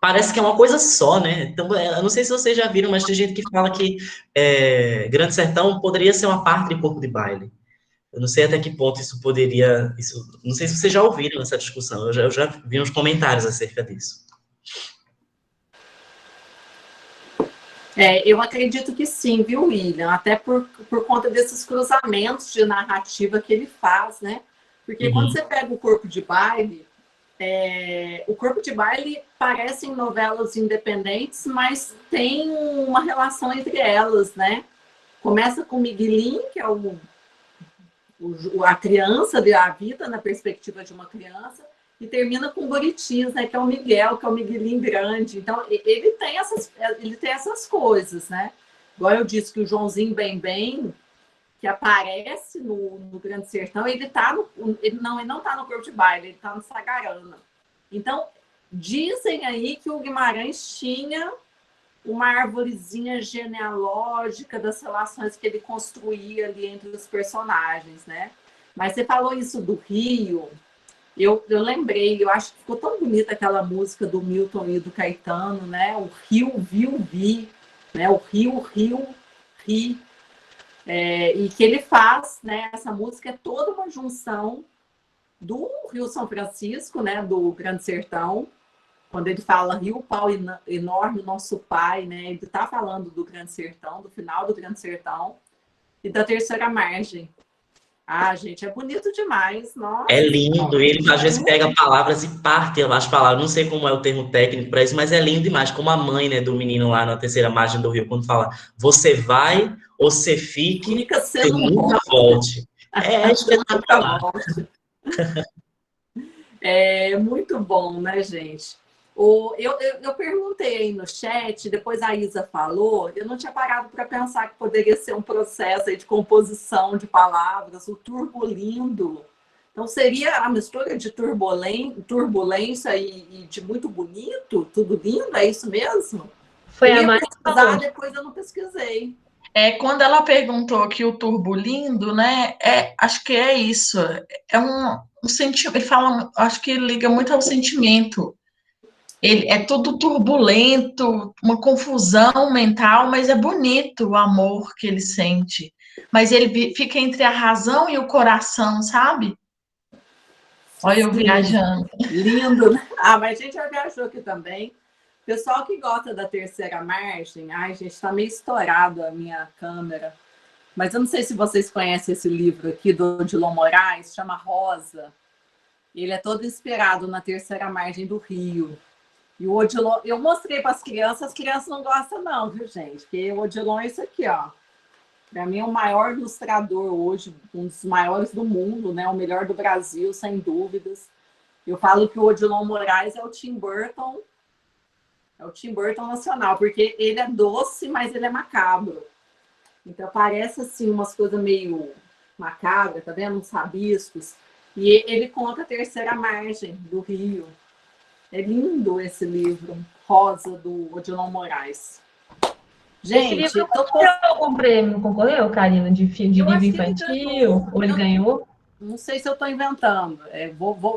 parece que é uma coisa só, né? Então, eu não sei se vocês já viram, mas tem gente que fala que Grande Sertão poderia ser uma parte de Corpo de Baile. Eu não sei até que ponto isso poderia... não sei se vocês já ouviram essa discussão, eu já vi uns comentários acerca disso. Eu acredito que sim, viu, William? Até por conta desses cruzamentos de narrativa que ele faz, né? Porque quando você pega o Corpo de Baile, o Corpo de Baile parece em novelas independentes, mas tem uma relação entre elas, né? Começa com Miguelim, que é a criança, a vida na perspectiva de uma criança, e termina com Buritis, né, que é o Miguel, que é o Miguelim grande. Então, ele tem essas coisas, né? Igual eu disse que o Joãozinho Bem, que aparece no Grande Sertão, ele não está no Corpo de Baile, ele está no Sagarana. Então, dizem aí que o Guimarães tinha uma arvorezinha genealógica das relações que ele construía ali entre os personagens, né? Mas você falou isso do Rio... Eu lembrei, eu acho que ficou tão bonita aquela música do Milton e do Caetano, né? O Rio, viu, vi, né? O Rio, ri. E que ele faz, né? Essa música é toda uma junção do Rio São Francisco, né? Do Grande Sertão, quando ele fala Rio, pau enorme, nosso pai, né? Ele está falando do Grande Sertão, do final do Grande Sertão e da Terceira Margem. Ah, gente, é bonito demais. Nossa. É lindo, ele às vezes pega palavras e parte as palavras, não sei como é o termo técnico para isso, mas é lindo demais, como a mãe, né, do menino lá na Terceira Margem do Rio, quando fala, você vai ou você fica, você nunca volte. É espetacular. É muito bom, né, gente? Eu perguntei aí no chat, depois a Isa falou, eu não tinha parado para pensar que poderia ser um processo aí de composição de palavras, o turbolindo. Então, seria a mistura de turbulência e de muito bonito, tudo lindo, é isso mesmo? Foi a mais pesquisar, depois eu não pesquisei. Quando ela perguntou que o turbolindo, né, acho que é isso, é um sentimento, ele fala, acho que liga muito ao sentimento. Ele é tudo turbulento, uma confusão mental, mas é bonito o amor que ele sente. Mas ele fica entre a razão e o coração, sabe? Olha eu viajando. Lindo, né? Mas a gente já viajou aqui também. Pessoal que gosta da Terceira Margem, ai, gente, está meio estourado a minha câmera. Mas eu não sei se vocês conhecem esse livro aqui do Odilon Moraes, chama Rosa. Ele é todo inspirado na Terceira Margem do Rio. E o Odilon, eu mostrei para as crianças não gostam não, viu, gente? Porque o Odilon é isso aqui, ó. Para mim é o maior ilustrador hoje, um dos maiores do mundo, né? O melhor do Brasil, sem dúvidas. Eu falo que o Odilon Moraes é o Tim Burton nacional, porque ele é doce, mas ele é macabro. Então parece assim umas coisas meio macabras, tá vendo? Uns rabiscos. E ele conta a Terceira Margem do Rio. É lindo esse livro, Rosa, do Odilon Moraes. Gente, esse livro concorreu algum prêmio? Concorreu, Karina, de livro infantil? Ou ele ganhou? Não sei se eu estou inventando.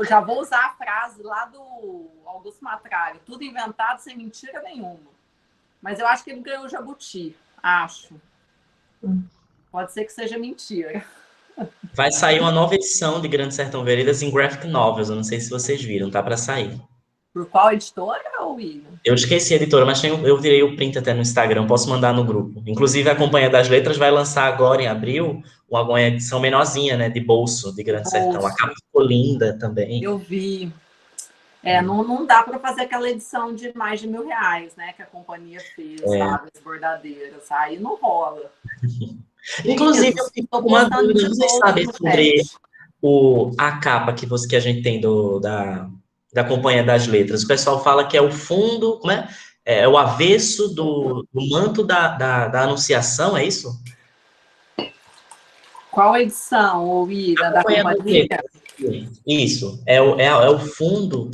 Já vou usar a frase lá do Augusto Matralho. Tudo inventado sem mentira nenhuma. Mas eu acho que ele ganhou o Jabuti. Acho. Pode ser que seja mentira. Vai sair uma nova edição de Grande Sertão Veredas em graphic novels. Eu não sei se vocês viram, tá para sair. Por qual editora, William? Eu esqueci a editora, mas eu tirei o print até no Instagram, posso mandar no grupo. Inclusive, a Companhia das Letras vai lançar agora, em abril, uma edição menorzinha, né, de bolso, de Grande Sertão. A capa ficou linda também. Eu vi. Não dá para fazer aquela edição de mais de R$1.000, né, que a companhia fez, sabe, as bordadeiras. Aí não rola. Inclusive, eu fico com uma dúvida, vocês sabem sobre a capa que a gente tem da Companhia das Letras. O pessoal fala que é o fundo, como é? É o avesso do manto da Anunciação, é isso? Qual edição, da companhia? Isso, é o fundo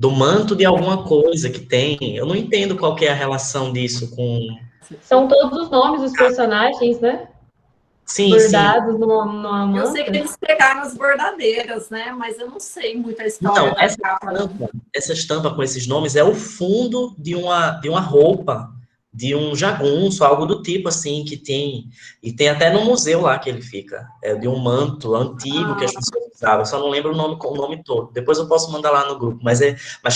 do manto de alguma coisa que tem. Eu não entendo qual que é a relação disso com... São todos os nomes dos personagens, né? Sim, sim. Bordados numa Eu sei que manta. eles pegaram as bordadeiras, né? Mas eu não sei muito a história Não, da capa, não. essa estampa com esses nomes é o fundo de uma roupa, de um jagunço, algo do tipo assim, que tem, e tem até no museu lá que ele fica, é de um manto antigo que as pessoas usavam, eu só não lembro o nome todo, depois eu posso mandar lá no grupo, mas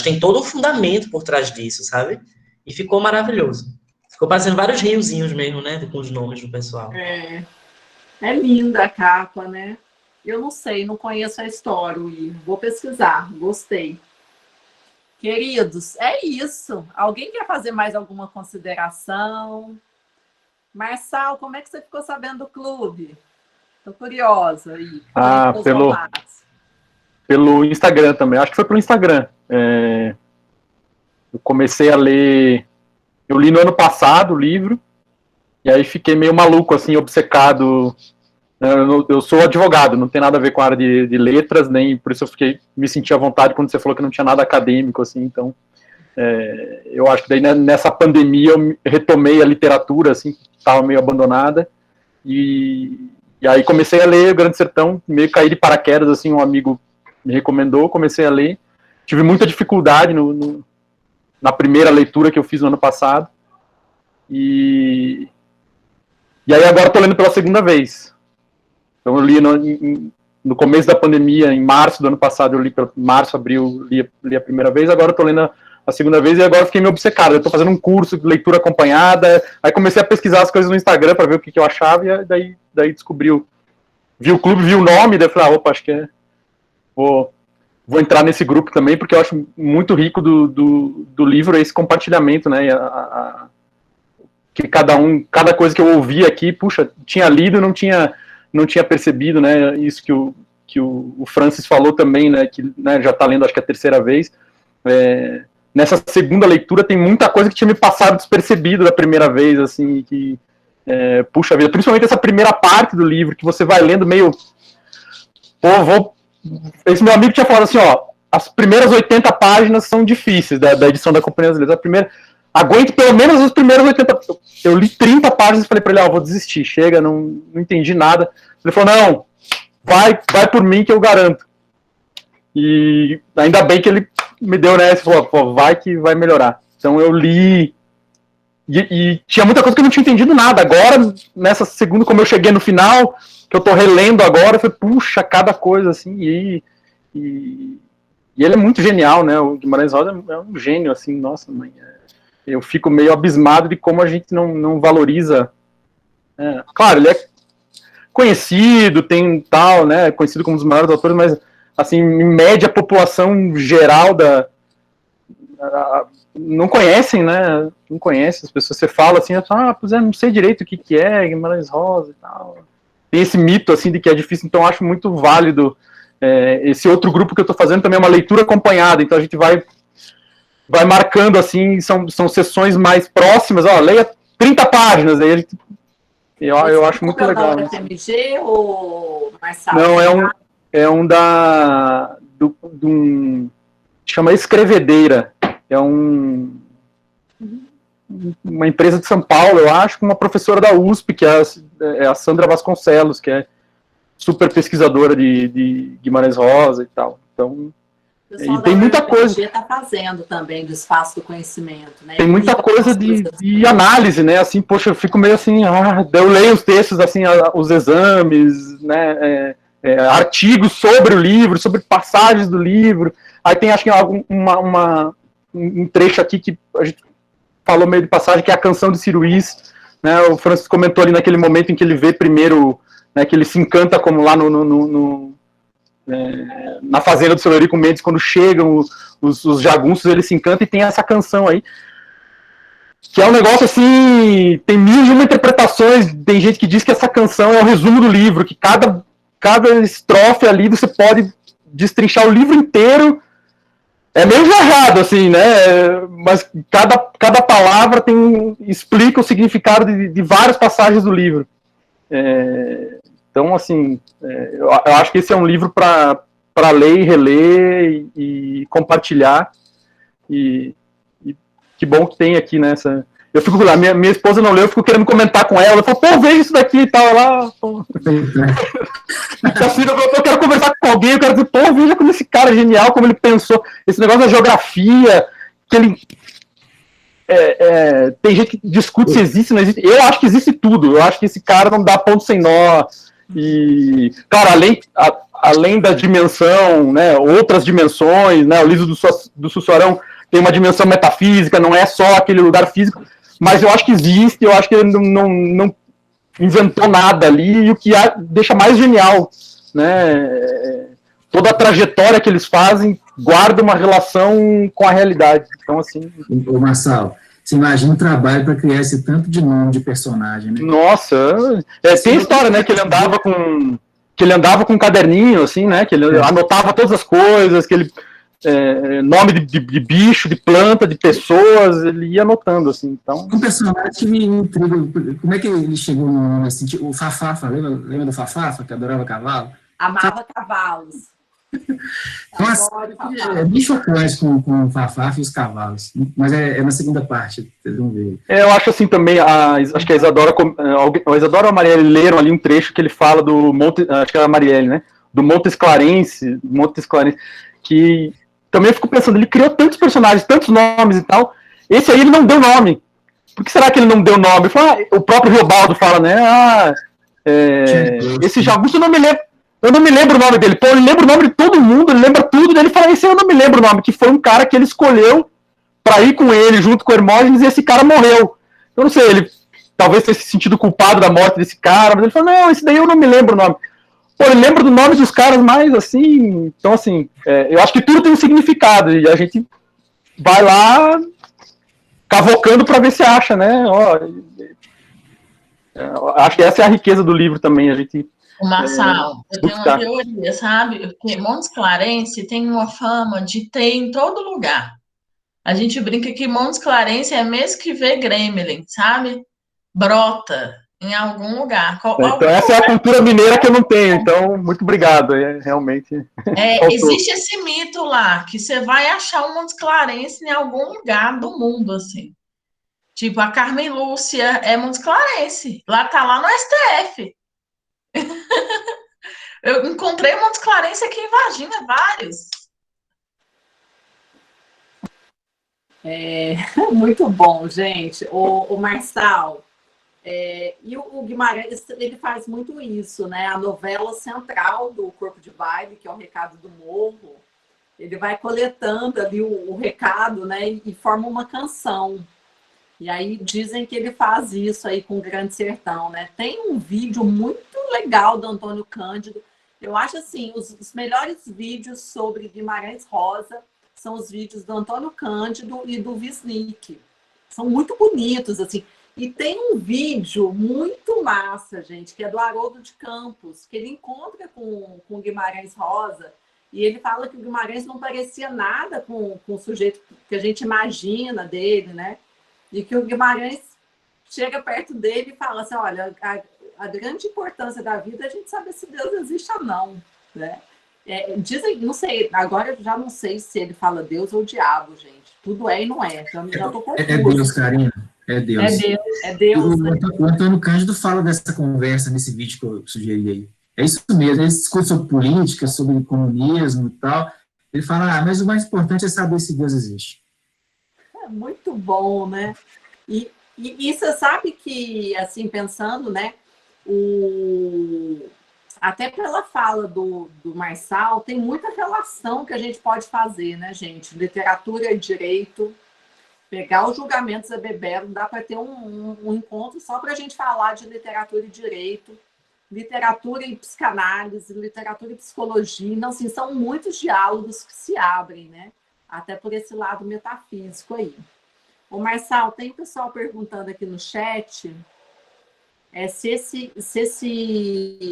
tem todo um fundamento por trás disso, sabe? E ficou maravilhoso. Ficou parecendo vários riozinhos mesmo, né, com os nomes do pessoal. É linda a capa, né? Eu não sei, não conheço a história, Will. Vou pesquisar, gostei. Queridos, é isso. Alguém quer fazer mais alguma consideração? Marçal, como é que você ficou sabendo do clube? Estou curiosa aí. Pelo Instagram também. Acho que foi pelo Instagram. Eu comecei a ler... Eu li no ano passado o livro, e aí fiquei meio maluco, assim, obcecado. Eu sou advogado, não tem nada a ver com a área de letras, nem por isso eu me senti à vontade quando você falou que não tinha nada acadêmico, assim, então eu acho que daí nessa pandemia eu retomei a literatura, assim, que estava meio abandonada, e aí comecei a ler O Grande Sertão, meio caí de paraquedas, assim, um amigo me recomendou, comecei a ler, tive muita dificuldade na primeira leitura que eu fiz no ano passado, e aí agora estou lendo pela segunda vez. Então eu li no começo da pandemia, em março do ano passado, eu li março, abril, li a primeira vez, agora estou lendo a segunda vez e agora fiquei meio obcecado. Eu estou fazendo um curso de leitura acompanhada, aí comecei a pesquisar as coisas no Instagram para ver o que eu achava, e daí vi o clube, vi o nome, daí falei, opa, acho que vou entrar nesse grupo também, porque eu acho muito rico do livro esse compartilhamento, né, que cada coisa que eu ouvi aqui, puxa, tinha lido e não tinha percebido, né, isso que o Francis falou também, né, que né, já está lendo, acho que é a terceira vez. Nessa segunda leitura tem muita coisa que tinha me passado despercebido da primeira vez, assim, que, puxa vida, principalmente essa primeira parte do livro, que você vai lendo meio, esse meu amigo tinha falado assim, ó, as primeiras 80 páginas são difíceis da edição da Companhia das Letras, a primeira... Aguente pelo menos os primeiros 80... Eu li 30 páginas e falei pra ele, vou desistir, chega, não entendi nada. Ele falou, não, vai por mim que eu garanto. E ainda bem que ele me deu, né, falou, vai que vai melhorar. Então eu li, e tinha muita coisa que eu não tinha entendido nada. Agora, nessa segunda, como eu cheguei no final, que eu tô relendo agora, eu falei, puxa, cada coisa, assim, e ele é muito genial, né, o Guimarães Rosa é um gênio, assim, nossa, mãe, eu fico meio abismado de como a gente não valoriza. Claro, ele é conhecido, tem tal, né, conhecido como um dos maiores autores, mas, assim, em média, a população geral não conhecem, né, não conhece as pessoas. Você fala assim, pois não sei direito o que é Guimarães Rosa e tal. Tem esse mito, assim, de que é difícil, então eu acho muito válido. Esse outro grupo que eu estou fazendo também é uma leitura acompanhada, então a gente vai marcando, assim, são sessões mais próximas, leia 30 páginas, aí a gente, eu acho muito legal. É FMG ou Marçal? Não, é um chama Escrevedeira, é uma empresa de São Paulo, eu acho, com uma professora da USP, que é a Sandra Vasconcelos, que é super pesquisadora de Guimarães Rosa e tal, então... E tem muita coisa. Está fazendo também do espaço do conhecimento, né? Tem muita coisa de análise, né? Assim, poxa, eu fico meio assim, eu leio os textos, assim, os exames, né? Artigos sobre o livro, sobre passagens do livro. Aí tem, acho que um trecho aqui que a gente falou meio de passagem, que é a canção de Ciruís, né? O Francis comentou ali naquele momento em que ele vê primeiro, né? Que ele se encanta como lá na fazenda do seu Eurico Mendes, quando chegam os jagunços, ele se encanta, e tem essa canção aí, que é um negócio assim, tem 1001 interpretações, tem gente que diz que essa canção é o resumo do livro, que cada estrofe ali você pode destrinchar o livro inteiro, é meio jarrado, assim, né, mas cada palavra explica o significado de várias passagens do livro. Então, assim, eu acho que esse é um livro para ler e reler e compartilhar. e que bom que tem aqui, né? Eu fico lá, minha esposa não leu, eu fico querendo comentar com ela. Eu falo, pô, veja isso daqui e tal. Ela, pô. Assim, eu quero conversar com alguém, eu quero dizer, pô, veja como esse cara é genial, como ele pensou. Esse negócio da geografia, que ele. Tem gente que discute se existe, não existe. Eu acho que existe tudo. Eu acho que esse cara não dá ponto sem nó. E, cara, além da dimensão, né, outras dimensões, né, o livro do Sussurão tem uma dimensão metafísica, não é só aquele lugar físico, mas eu acho que existe, eu acho que ele não inventou nada ali, e o que deixa mais genial, né, toda a trajetória que eles fazem guarda uma relação com a realidade. Então, assim... Ô, Marçal, você imagina o trabalho para criar esse tanto de nome de personagem, né? Nossa, tem história, né, que ele andava com um caderninho, assim, né, que ele anotava todas as coisas, que ele... nome de bicho, de planta, de pessoas, ele ia anotando, assim, então... Um personagem que me intriga, como é que ele chegou no nome, assim, o Fafafa, lembra do Fafafa, que adorava cavalo? Amava cavalos. Nossa, é bem chocante com o Fafafa e os cavalos, mas é na segunda parte, vocês vão ver. Eu acho assim também, acho que a Isadora ou a Marielle leram ali um trecho que ele fala do Monte, acho que é a Marielle, né, do Montes Clarence, que também eu fico pensando, ele criou tantos personagens, tantos nomes e tal, esse aí ele não deu nome. Por que será que ele não deu nome? O próprio Riobaldo fala, né, esse Jagunço eu não me lembro o nome dele. Pô, ele lembra o nome de todo mundo, ele lembra tudo, e ele fala, esse eu não me lembro o nome, que foi um cara que ele escolheu para ir com ele, junto com Hermógenes, e esse cara morreu. Eu não sei, ele talvez tenha se sentido culpado da morte desse cara, mas ele falou, não, esse daí eu não me lembro o nome. Pô, ele lembra do nome dos caras mais, assim, então, assim, eu acho que tudo tem um significado, e a gente vai lá cavocando para ver se acha, né? Acho que essa é a riqueza do livro também, a gente... O Marçal, eu tenho uma teoria, sabe? Porque Montes Clarence tem uma fama de ter em todo lugar. A gente brinca que Montes Clarence é mesmo que vê Gremlin, sabe? Brota em algum lugar. Então essa é a cultura mineira que eu não tenho, então muito obrigado, realmente. Existe esse mito lá, que você vai achar um Montes Clarence em algum lugar do mundo, assim. Tipo, a Carmen Lúcia é Montes Clarence, tá lá no STF. Eu encontrei Montes Clarence aqui em Varginha, vários. Muito bom, gente. O Marçal, e o Guimarães, ele faz muito isso, né? A novela central do Corpo de Baile, que é o Recado do Morro, ele vai coletando ali o recado, né? E forma uma canção. E aí dizem que ele faz isso aí com o Grande Sertão, né? Tem um vídeo muito legal do Antônio Cândido. Eu acho assim, os melhores vídeos sobre Guimarães Rosa são os vídeos do Antônio Cândido e do Wisnik. São muito bonitos, assim. E tem um vídeo muito massa, gente, que é do Haroldo de Campos, que ele encontra com o Guimarães Rosa, e ele fala que o Guimarães não parecia nada com o sujeito que a gente imagina dele, né? E que o Guimarães chega perto dele e fala assim, olha, a grande importância da vida é a gente saber se Deus existe ou não, né? Dizem, não sei, agora eu já não sei se ele fala Deus ou diabo, gente. Tudo é e não é. Já tô confusa. É Deus, Karina. É Deus. É Deus. Né? O Antônio Cândido fala dessa conversa nesse vídeo que eu sugeri aí. É isso mesmo, ele discute sobre política, sobre comunismo e tal. Ele fala, mas o mais importante é saber se Deus existe. É muito bom, né? E você sabe que, assim, pensando, né, até pela fala do Marçal, tem muita relação que a gente pode fazer, né, gente? Literatura e direito, pegar os julgamentos a Bebelo, dá para ter um encontro só para a gente falar de literatura e direito, literatura e psicanálise, literatura e psicologia. Então, assim, são muitos diálogos que se abrem, né? Até por esse lado metafísico aí. Ô, Marçal, tem pessoal perguntando aqui no chat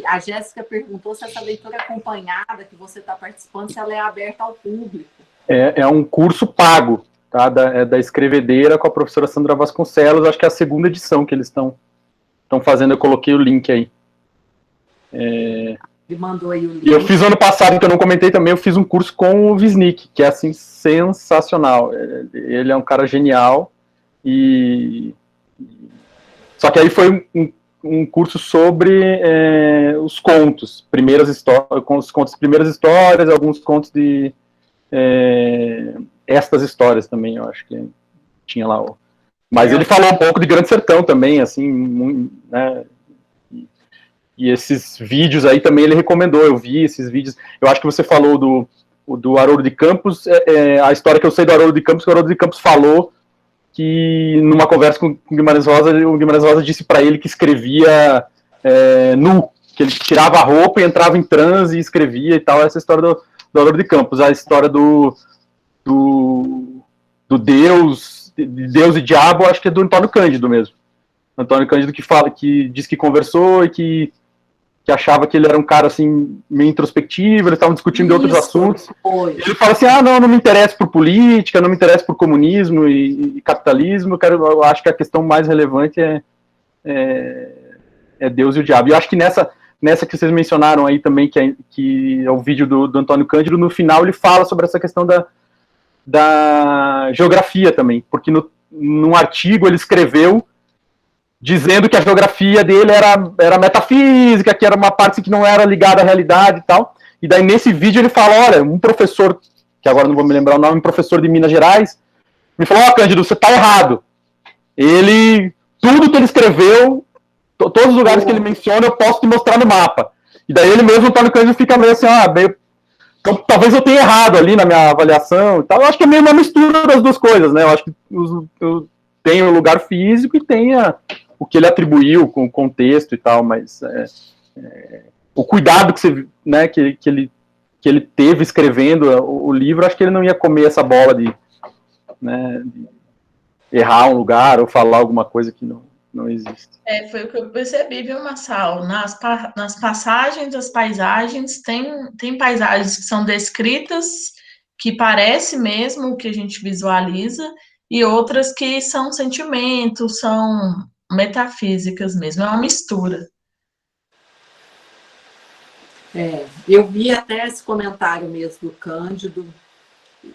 a Jéssica perguntou se essa leitura acompanhada que você está participando, se ela é aberta ao público. É um curso pago, tá? Da Escrevedeira com a professora Sandra Vasconcelos, acho que é a segunda edição que eles estão fazendo, eu coloquei o link aí. Ele mandou aí o link. E eu fiz ano passado, que eu não comentei também, eu fiz um curso com o Wisnik, que é, assim, sensacional. Ele é um cara genial. Só que aí foi um curso sobre os contos, primeiras histórias, alguns contos de estas histórias também, eu acho que tinha lá. Mas ele falou um pouco de Grande Sertão também, assim, né? E esses vídeos aí também ele recomendou, eu vi esses vídeos. Eu acho que você falou do Haroldo de Campos, a história que eu sei do Haroldo de Campos, que o Haroldo de Campos falou que numa conversa com o Guimarães Rosa disse para ele que escrevia nu, que ele tirava a roupa e entrava em transe e escrevia e tal. Essa história do Haroldo de Campos. A história do Deus, de Deus e Diabo, acho que é do Antônio Cândido mesmo. Antônio Cândido que diz que conversou e que achava que ele era um cara, assim, meio introspectivo, eles estavam discutindo outros assuntos. Ele fala assim, não me interessa por política, não me interessa por comunismo e capitalismo, eu acho que a questão mais relevante é Deus e o Diabo. E eu acho que nessa que vocês mencionaram aí também, que é o vídeo do Antônio Cândido, no final ele fala sobre essa questão da geografia também, porque num artigo ele escreveu dizendo que a geografia dele era metafísica, que era uma parte que não era ligada à realidade e tal. E daí, nesse vídeo, ele fala, olha, um professor, que agora não vou me lembrar o nome, um professor de Minas Gerais, me falou, Cândido, você está errado. Tudo que ele escreveu, todos os lugares que ele menciona, eu posso te mostrar no mapa. E daí ele mesmo, o Antônio Cândido, fica meio assim, então, talvez eu tenha errado ali na minha avaliação e tal. Eu acho que é meio uma mistura das duas coisas, né? Eu acho que tem o lugar físico e tem o que ele atribuiu com o contexto e tal, mas o cuidado que ele teve escrevendo o livro, acho que ele não ia comer essa bola de errar um lugar ou falar alguma coisa que não existe. Foi o que eu percebi, viu, Marçal? Nas passagens das paisagens, tem paisagens que são descritas, que parece mesmo o que a gente visualiza, e outras que são sentimentos, são metafísicas mesmo, é uma mistura. Eu vi até esse comentário mesmo do Cândido,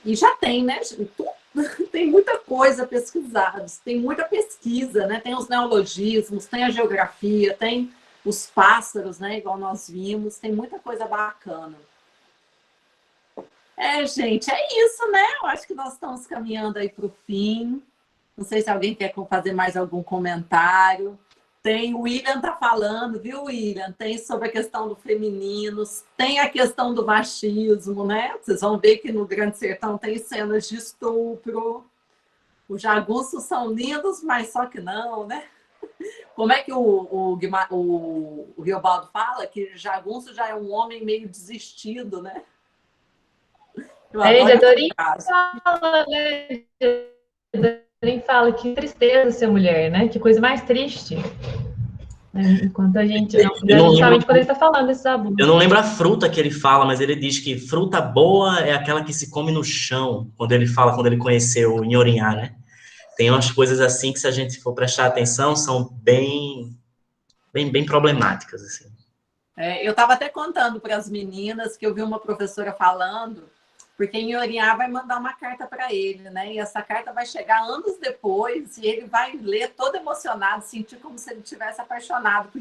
e já tem, né? Tem muita coisa pesquisada, tem muita pesquisa, né? Tem os neologismos, tem a geografia, tem os pássaros, né? Igual nós vimos, tem muita coisa bacana. Gente, é isso, né? Eu acho que nós estamos caminhando aí para o fim. Não sei se alguém quer fazer mais algum comentário. O William está falando, viu, William? Tem sobre a questão do feminino, tem a questão do machismo, né? Vocês vão ver que no Grande Sertão tem cenas de estupro. Os jagunços são lindos, mas só que não, né? Como é que o Riobaldo fala? Que jagunço já é um homem meio desistido, né? Dorin fala, né? Dorin fala que tristeza ser mulher, né? Que coisa mais triste. Enquanto a gente... justamente quando ele está falando esses abusos. Eu não lembro a fruta que ele fala, mas ele diz que fruta boa é aquela que se come no chão, quando ele conheceu o Inhorinhá, né? Tem umas coisas assim que, se a gente for prestar atenção, são bem problemáticas, assim. Eu estava até contando para as meninas que eu vi uma professora falando, porque Inhorinhá vai mandar uma carta para ele, né? E essa carta vai chegar anos depois e ele vai ler todo emocionado, sentir como se ele tivesse apaixonado por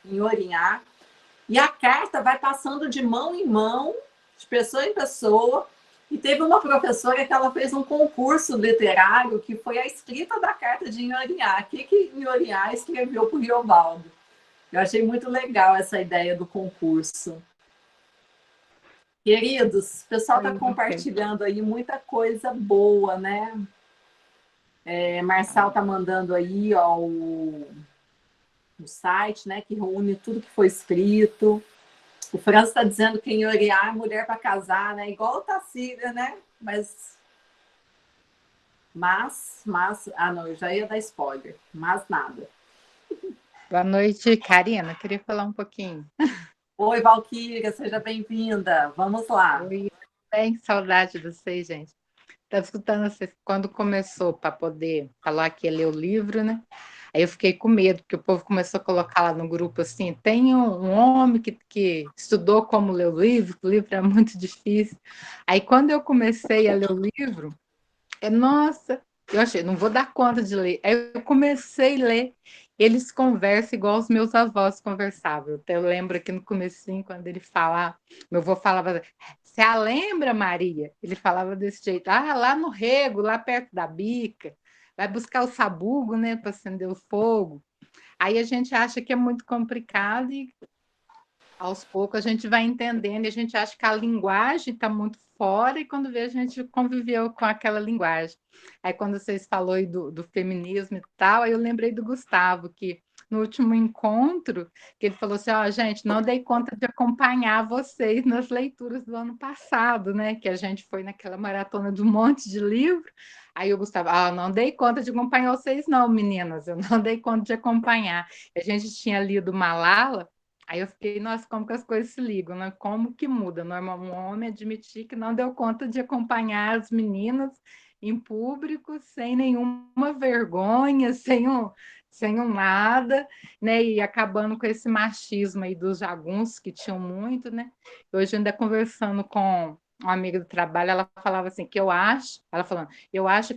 Inhorinhá. E a carta vai passando de mão em mão, de pessoa em pessoa. E teve uma professora que ela fez um concurso literário que foi a escrita da carta de Inhorinhá. O que Inhorinhá escreveu para o Riobaldo? Eu achei muito legal essa ideia do concurso. Queridos, o pessoal está compartilhando aí muita coisa boa, né? Marçal está mandando aí o site, né, que reúne tudo que foi escrito. O França está dizendo que Inhorinhá é mulher para casar, né? Igual o Tacília, né? Mas... não, eu já ia dar spoiler. Mas nada. Boa noite, Karina. Queria falar um pouquinho. Oi, Valquíria, seja bem-vinda. Vamos lá. Oi, bem, saudade de vocês, gente. Estava escutando vocês quando começou para poder falar que ia ler o livro, né? Aí eu fiquei com medo, porque o povo começou a colocar lá no grupo assim, tem um homem que estudou como ler o livro, que o livro é muito difícil. Aí quando eu comecei a ler o livro, nossa, eu achei, não vou dar conta de ler. Aí eu comecei a ler. Eles conversam igual os meus avós conversavam. Até eu lembro aqui no comecinho, quando ele falava, meu avô falava, você a lembra, Maria? Ele falava desse jeito, lá no rego, lá perto da bica, vai buscar o sabugo, né, para acender o fogo. Aí a gente acha que é muito complicado e aos poucos a gente vai entendendo e a gente acha que a linguagem está muito fora e quando vê a gente conviveu com aquela linguagem. Aí quando vocês falaram aí do feminismo e tal, aí eu lembrei do Gustavo, que no último encontro, que ele falou assim, gente, não dei conta de acompanhar vocês nas leituras do ano passado, né, que a gente foi naquela maratona de um monte de livro. Aí o Gustavo, não dei conta de acompanhar vocês não, meninas, eu não dei conta de acompanhar. A gente tinha lido Malala. Aí eu fiquei, nossa, como que as coisas se ligam, né? Como que muda? Normal, um homem admitir que não deu conta de acompanhar as meninas em público sem nenhuma vergonha, sem um nada, né? E acabando com esse machismo aí dos jagunços que tinham muito, né? Hoje ainda conversando com uma amiga do trabalho, ela falava assim que eu acho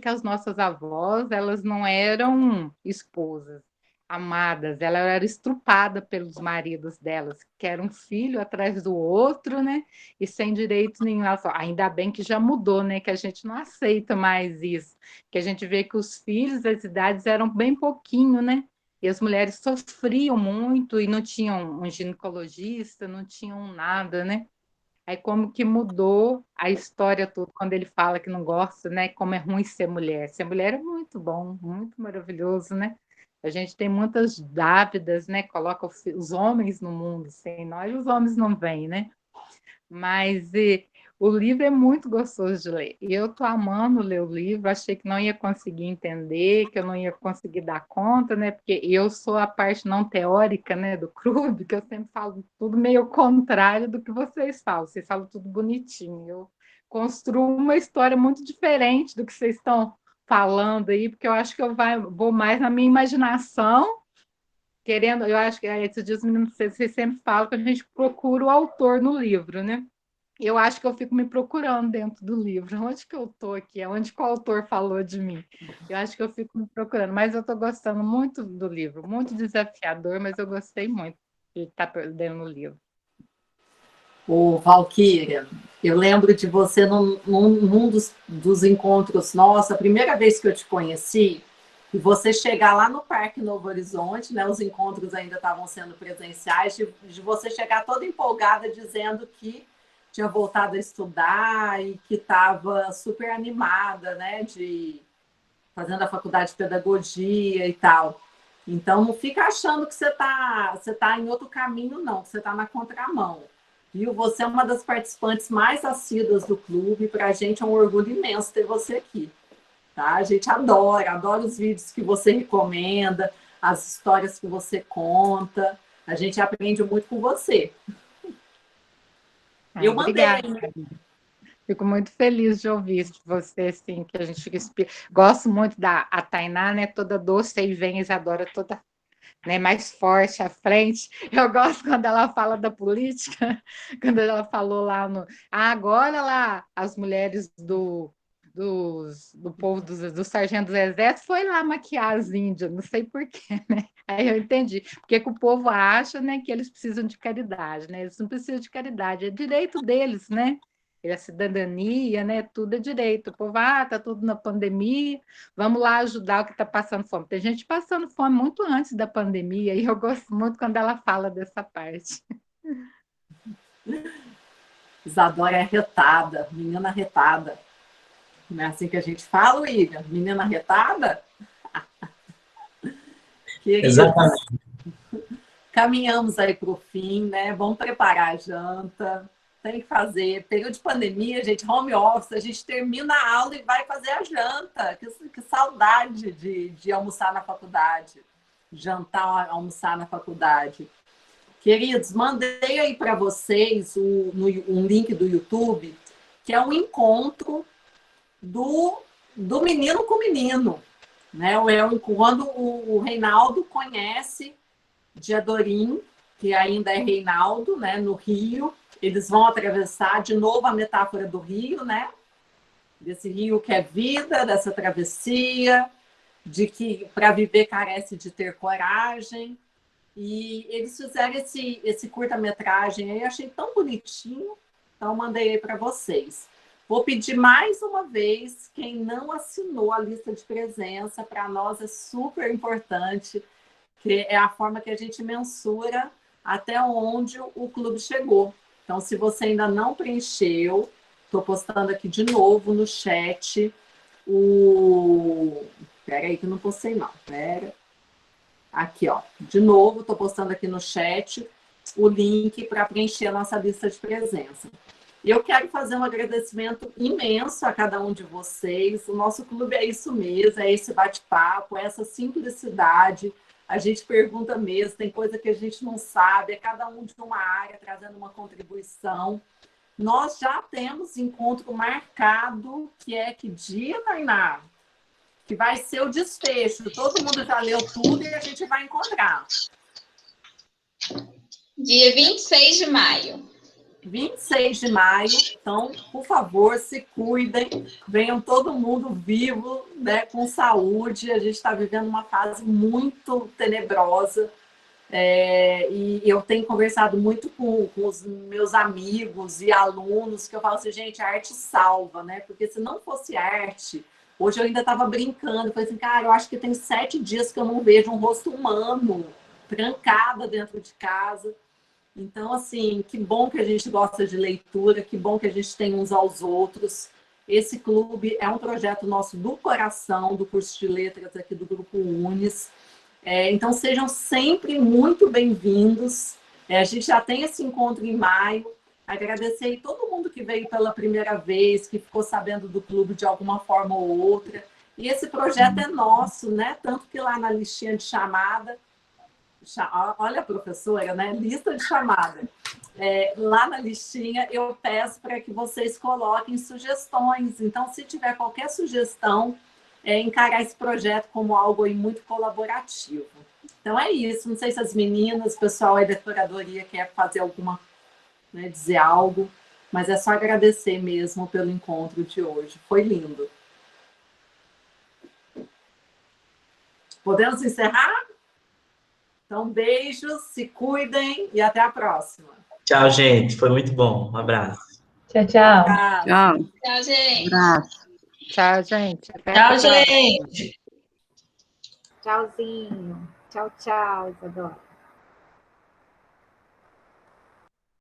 que as nossas avós, elas não eram esposas amadas, ela era estrupada pelos maridos delas, que era um filho atrás do outro, né? E sem direito nenhum. Ela falou, ainda bem que já mudou, né? Que a gente não aceita mais isso. Que a gente vê que os filhos das idades eram bem pouquinho, né? E as mulheres sofriam muito e não tinham um ginecologista, não tinham nada, né? Aí como que mudou a história toda quando ele fala que não gosta, né? Como é ruim ser mulher. Ser mulher é muito bom, muito maravilhoso, né? A gente tem muitas dávidas, né? Coloca os homens no mundo, sem nós os homens não vêm, né? Mas o livro é muito gostoso de ler. E eu estou amando ler o livro, achei que não ia conseguir entender, que eu não ia conseguir dar conta, né? Porque eu sou a parte não teórica, né, do clube, que eu sempre falo tudo meio ao contrário do que vocês falam. Vocês falam tudo bonitinho. Eu construo uma história muito diferente do que vocês estão falando aí, porque eu acho que vou mais na minha imaginação, querendo, eu acho que esses dias vocês sempre falam que a gente procura o autor no livro, né? Eu acho que eu fico me procurando dentro do livro. Onde que eu estou aqui? Onde que o autor falou de mim? Eu acho que eu fico me procurando, mas eu estou gostando muito do livro, muito desafiador, mas eu gostei muito de estar lendo o livro. Ô, Valquíria, eu lembro de você num dos encontros nossos, a primeira vez que eu te conheci, e você chegar lá no Parque Novo Horizonte, né? Os encontros ainda estavam sendo presenciais, de você chegar toda empolgada dizendo que tinha voltado a estudar e que estava super animada, né? Fazendo a faculdade de pedagogia e tal. Então, não fica achando que você tá em outro caminho, não, que você está na contramão. Viu? Você é uma das participantes mais assíduas do clube. Para a gente é um orgulho imenso ter você aqui. Tá? A gente adora os vídeos que você recomenda, as histórias que você conta. A gente aprende muito com você. Eu obrigada, mandei. Fico muito feliz de ouvir isso de você, assim, que a gente fica gosto muito da Tainá, né? Toda doce e vem, Isadora toda, né, mais forte à frente. Eu gosto quando ela fala da política, quando ela falou lá agora lá as mulheres do povo do sargento do exército foi lá maquiar as índias, não sei porquê, né? Aí eu entendi. Porque que o povo acha, né, que eles precisam de caridade, né? Eles não precisam de caridade, é direito deles, né? A cidadania, né? Tudo é direito. O povo, tá tudo na pandemia, vamos lá ajudar o que está passando fome. Tem gente passando fome muito antes da pandemia, e eu gosto muito quando ela fala dessa parte. Isadora é retada, menina retada. Não é assim que a gente fala, William? Menina retada? Exatamente. Caminhamos aí para o fim, né? Vamos preparar a janta. Tem que fazer. Período de pandemia, gente, home office, a gente termina a aula e vai fazer a janta. Que saudade de almoçar na faculdade. Jantar, almoçar na faculdade. Queridos, mandei aí para vocês um link do YouTube, que é um encontro do menino com menino. né? Quando o Reinaldo conhece Diadorim, que ainda é Reinaldo, né, no Rio, eles vão atravessar de novo a metáfora do rio, né? Desse rio que é vida, dessa travessia, de que para viver carece de ter coragem. E eles fizeram esse curta-metragem aí, achei tão bonitinho, então mandei aí para vocês. Vou pedir mais uma vez, quem não assinou a lista de presença, para nós é super importante, que é a forma que a gente mensura até onde o clube chegou. Então, se você ainda não preencheu, estou postando aqui de novo no chat Espera aí que eu não postei não. Espera. Aqui, ó. De novo, estou postando aqui no chat o link para preencher a nossa lista de presença. Eu quero fazer um agradecimento imenso a cada um de vocês. O nosso clube é isso mesmo, é esse bate-papo, é essa simplicidade. A gente pergunta mesmo, tem coisa que a gente não sabe, é cada um de uma área trazendo uma contribuição. Nós já temos encontro marcado, que é que dia, Tainá? Que vai ser o desfecho. Todo mundo já leu tudo e a gente vai encontrar. Dia 26 de maio. 26 de maio. Então, por favor, se cuidem. Venham todo mundo vivo, né, com saúde. A gente está vivendo uma fase muito tenebrosa. E eu tenho conversado muito com os meus amigos e alunos, que eu falo assim, gente, a arte salva, né? Porque se não fosse arte... Hoje eu ainda estava brincando, falei assim, cara, eu acho que tem 7 dias que eu não vejo um rosto humano trancada dentro de casa. Então, assim, que bom que a gente gosta de leitura, que bom que a gente tem uns aos outros. Esse clube é um projeto nosso do coração, do curso de letras aqui do Grupo Unis. Então, sejam sempre muito bem-vindos. A gente já tem esse encontro em maio. Agradecer a todo mundo que veio pela primeira vez, que ficou sabendo do clube de alguma forma ou outra. E esse projeto é nosso, né? Tanto que lá na listinha de chamada, olha a professora, né? Lista de chamada. Lá na listinha eu peço para que vocês coloquem sugestões. Então, se tiver qualquer sugestão, encarar esse projeto como algo aí muito colaborativo. Então é isso. Não sei se as meninas, o pessoal aí da curadoria quer fazer alguma, né, dizer algo, mas é só agradecer mesmo pelo encontro de hoje. Foi lindo. Podemos encerrar? Então, beijos, se cuidem e até a próxima. Tchau, gente. Foi muito bom. Um abraço. Tchau, tchau. Tchau. Tchau, gente. Abraço. Tchau, gente. Até Tchau, a próxima. gente. Tchauzinho. Tchau, tchau, Isadora.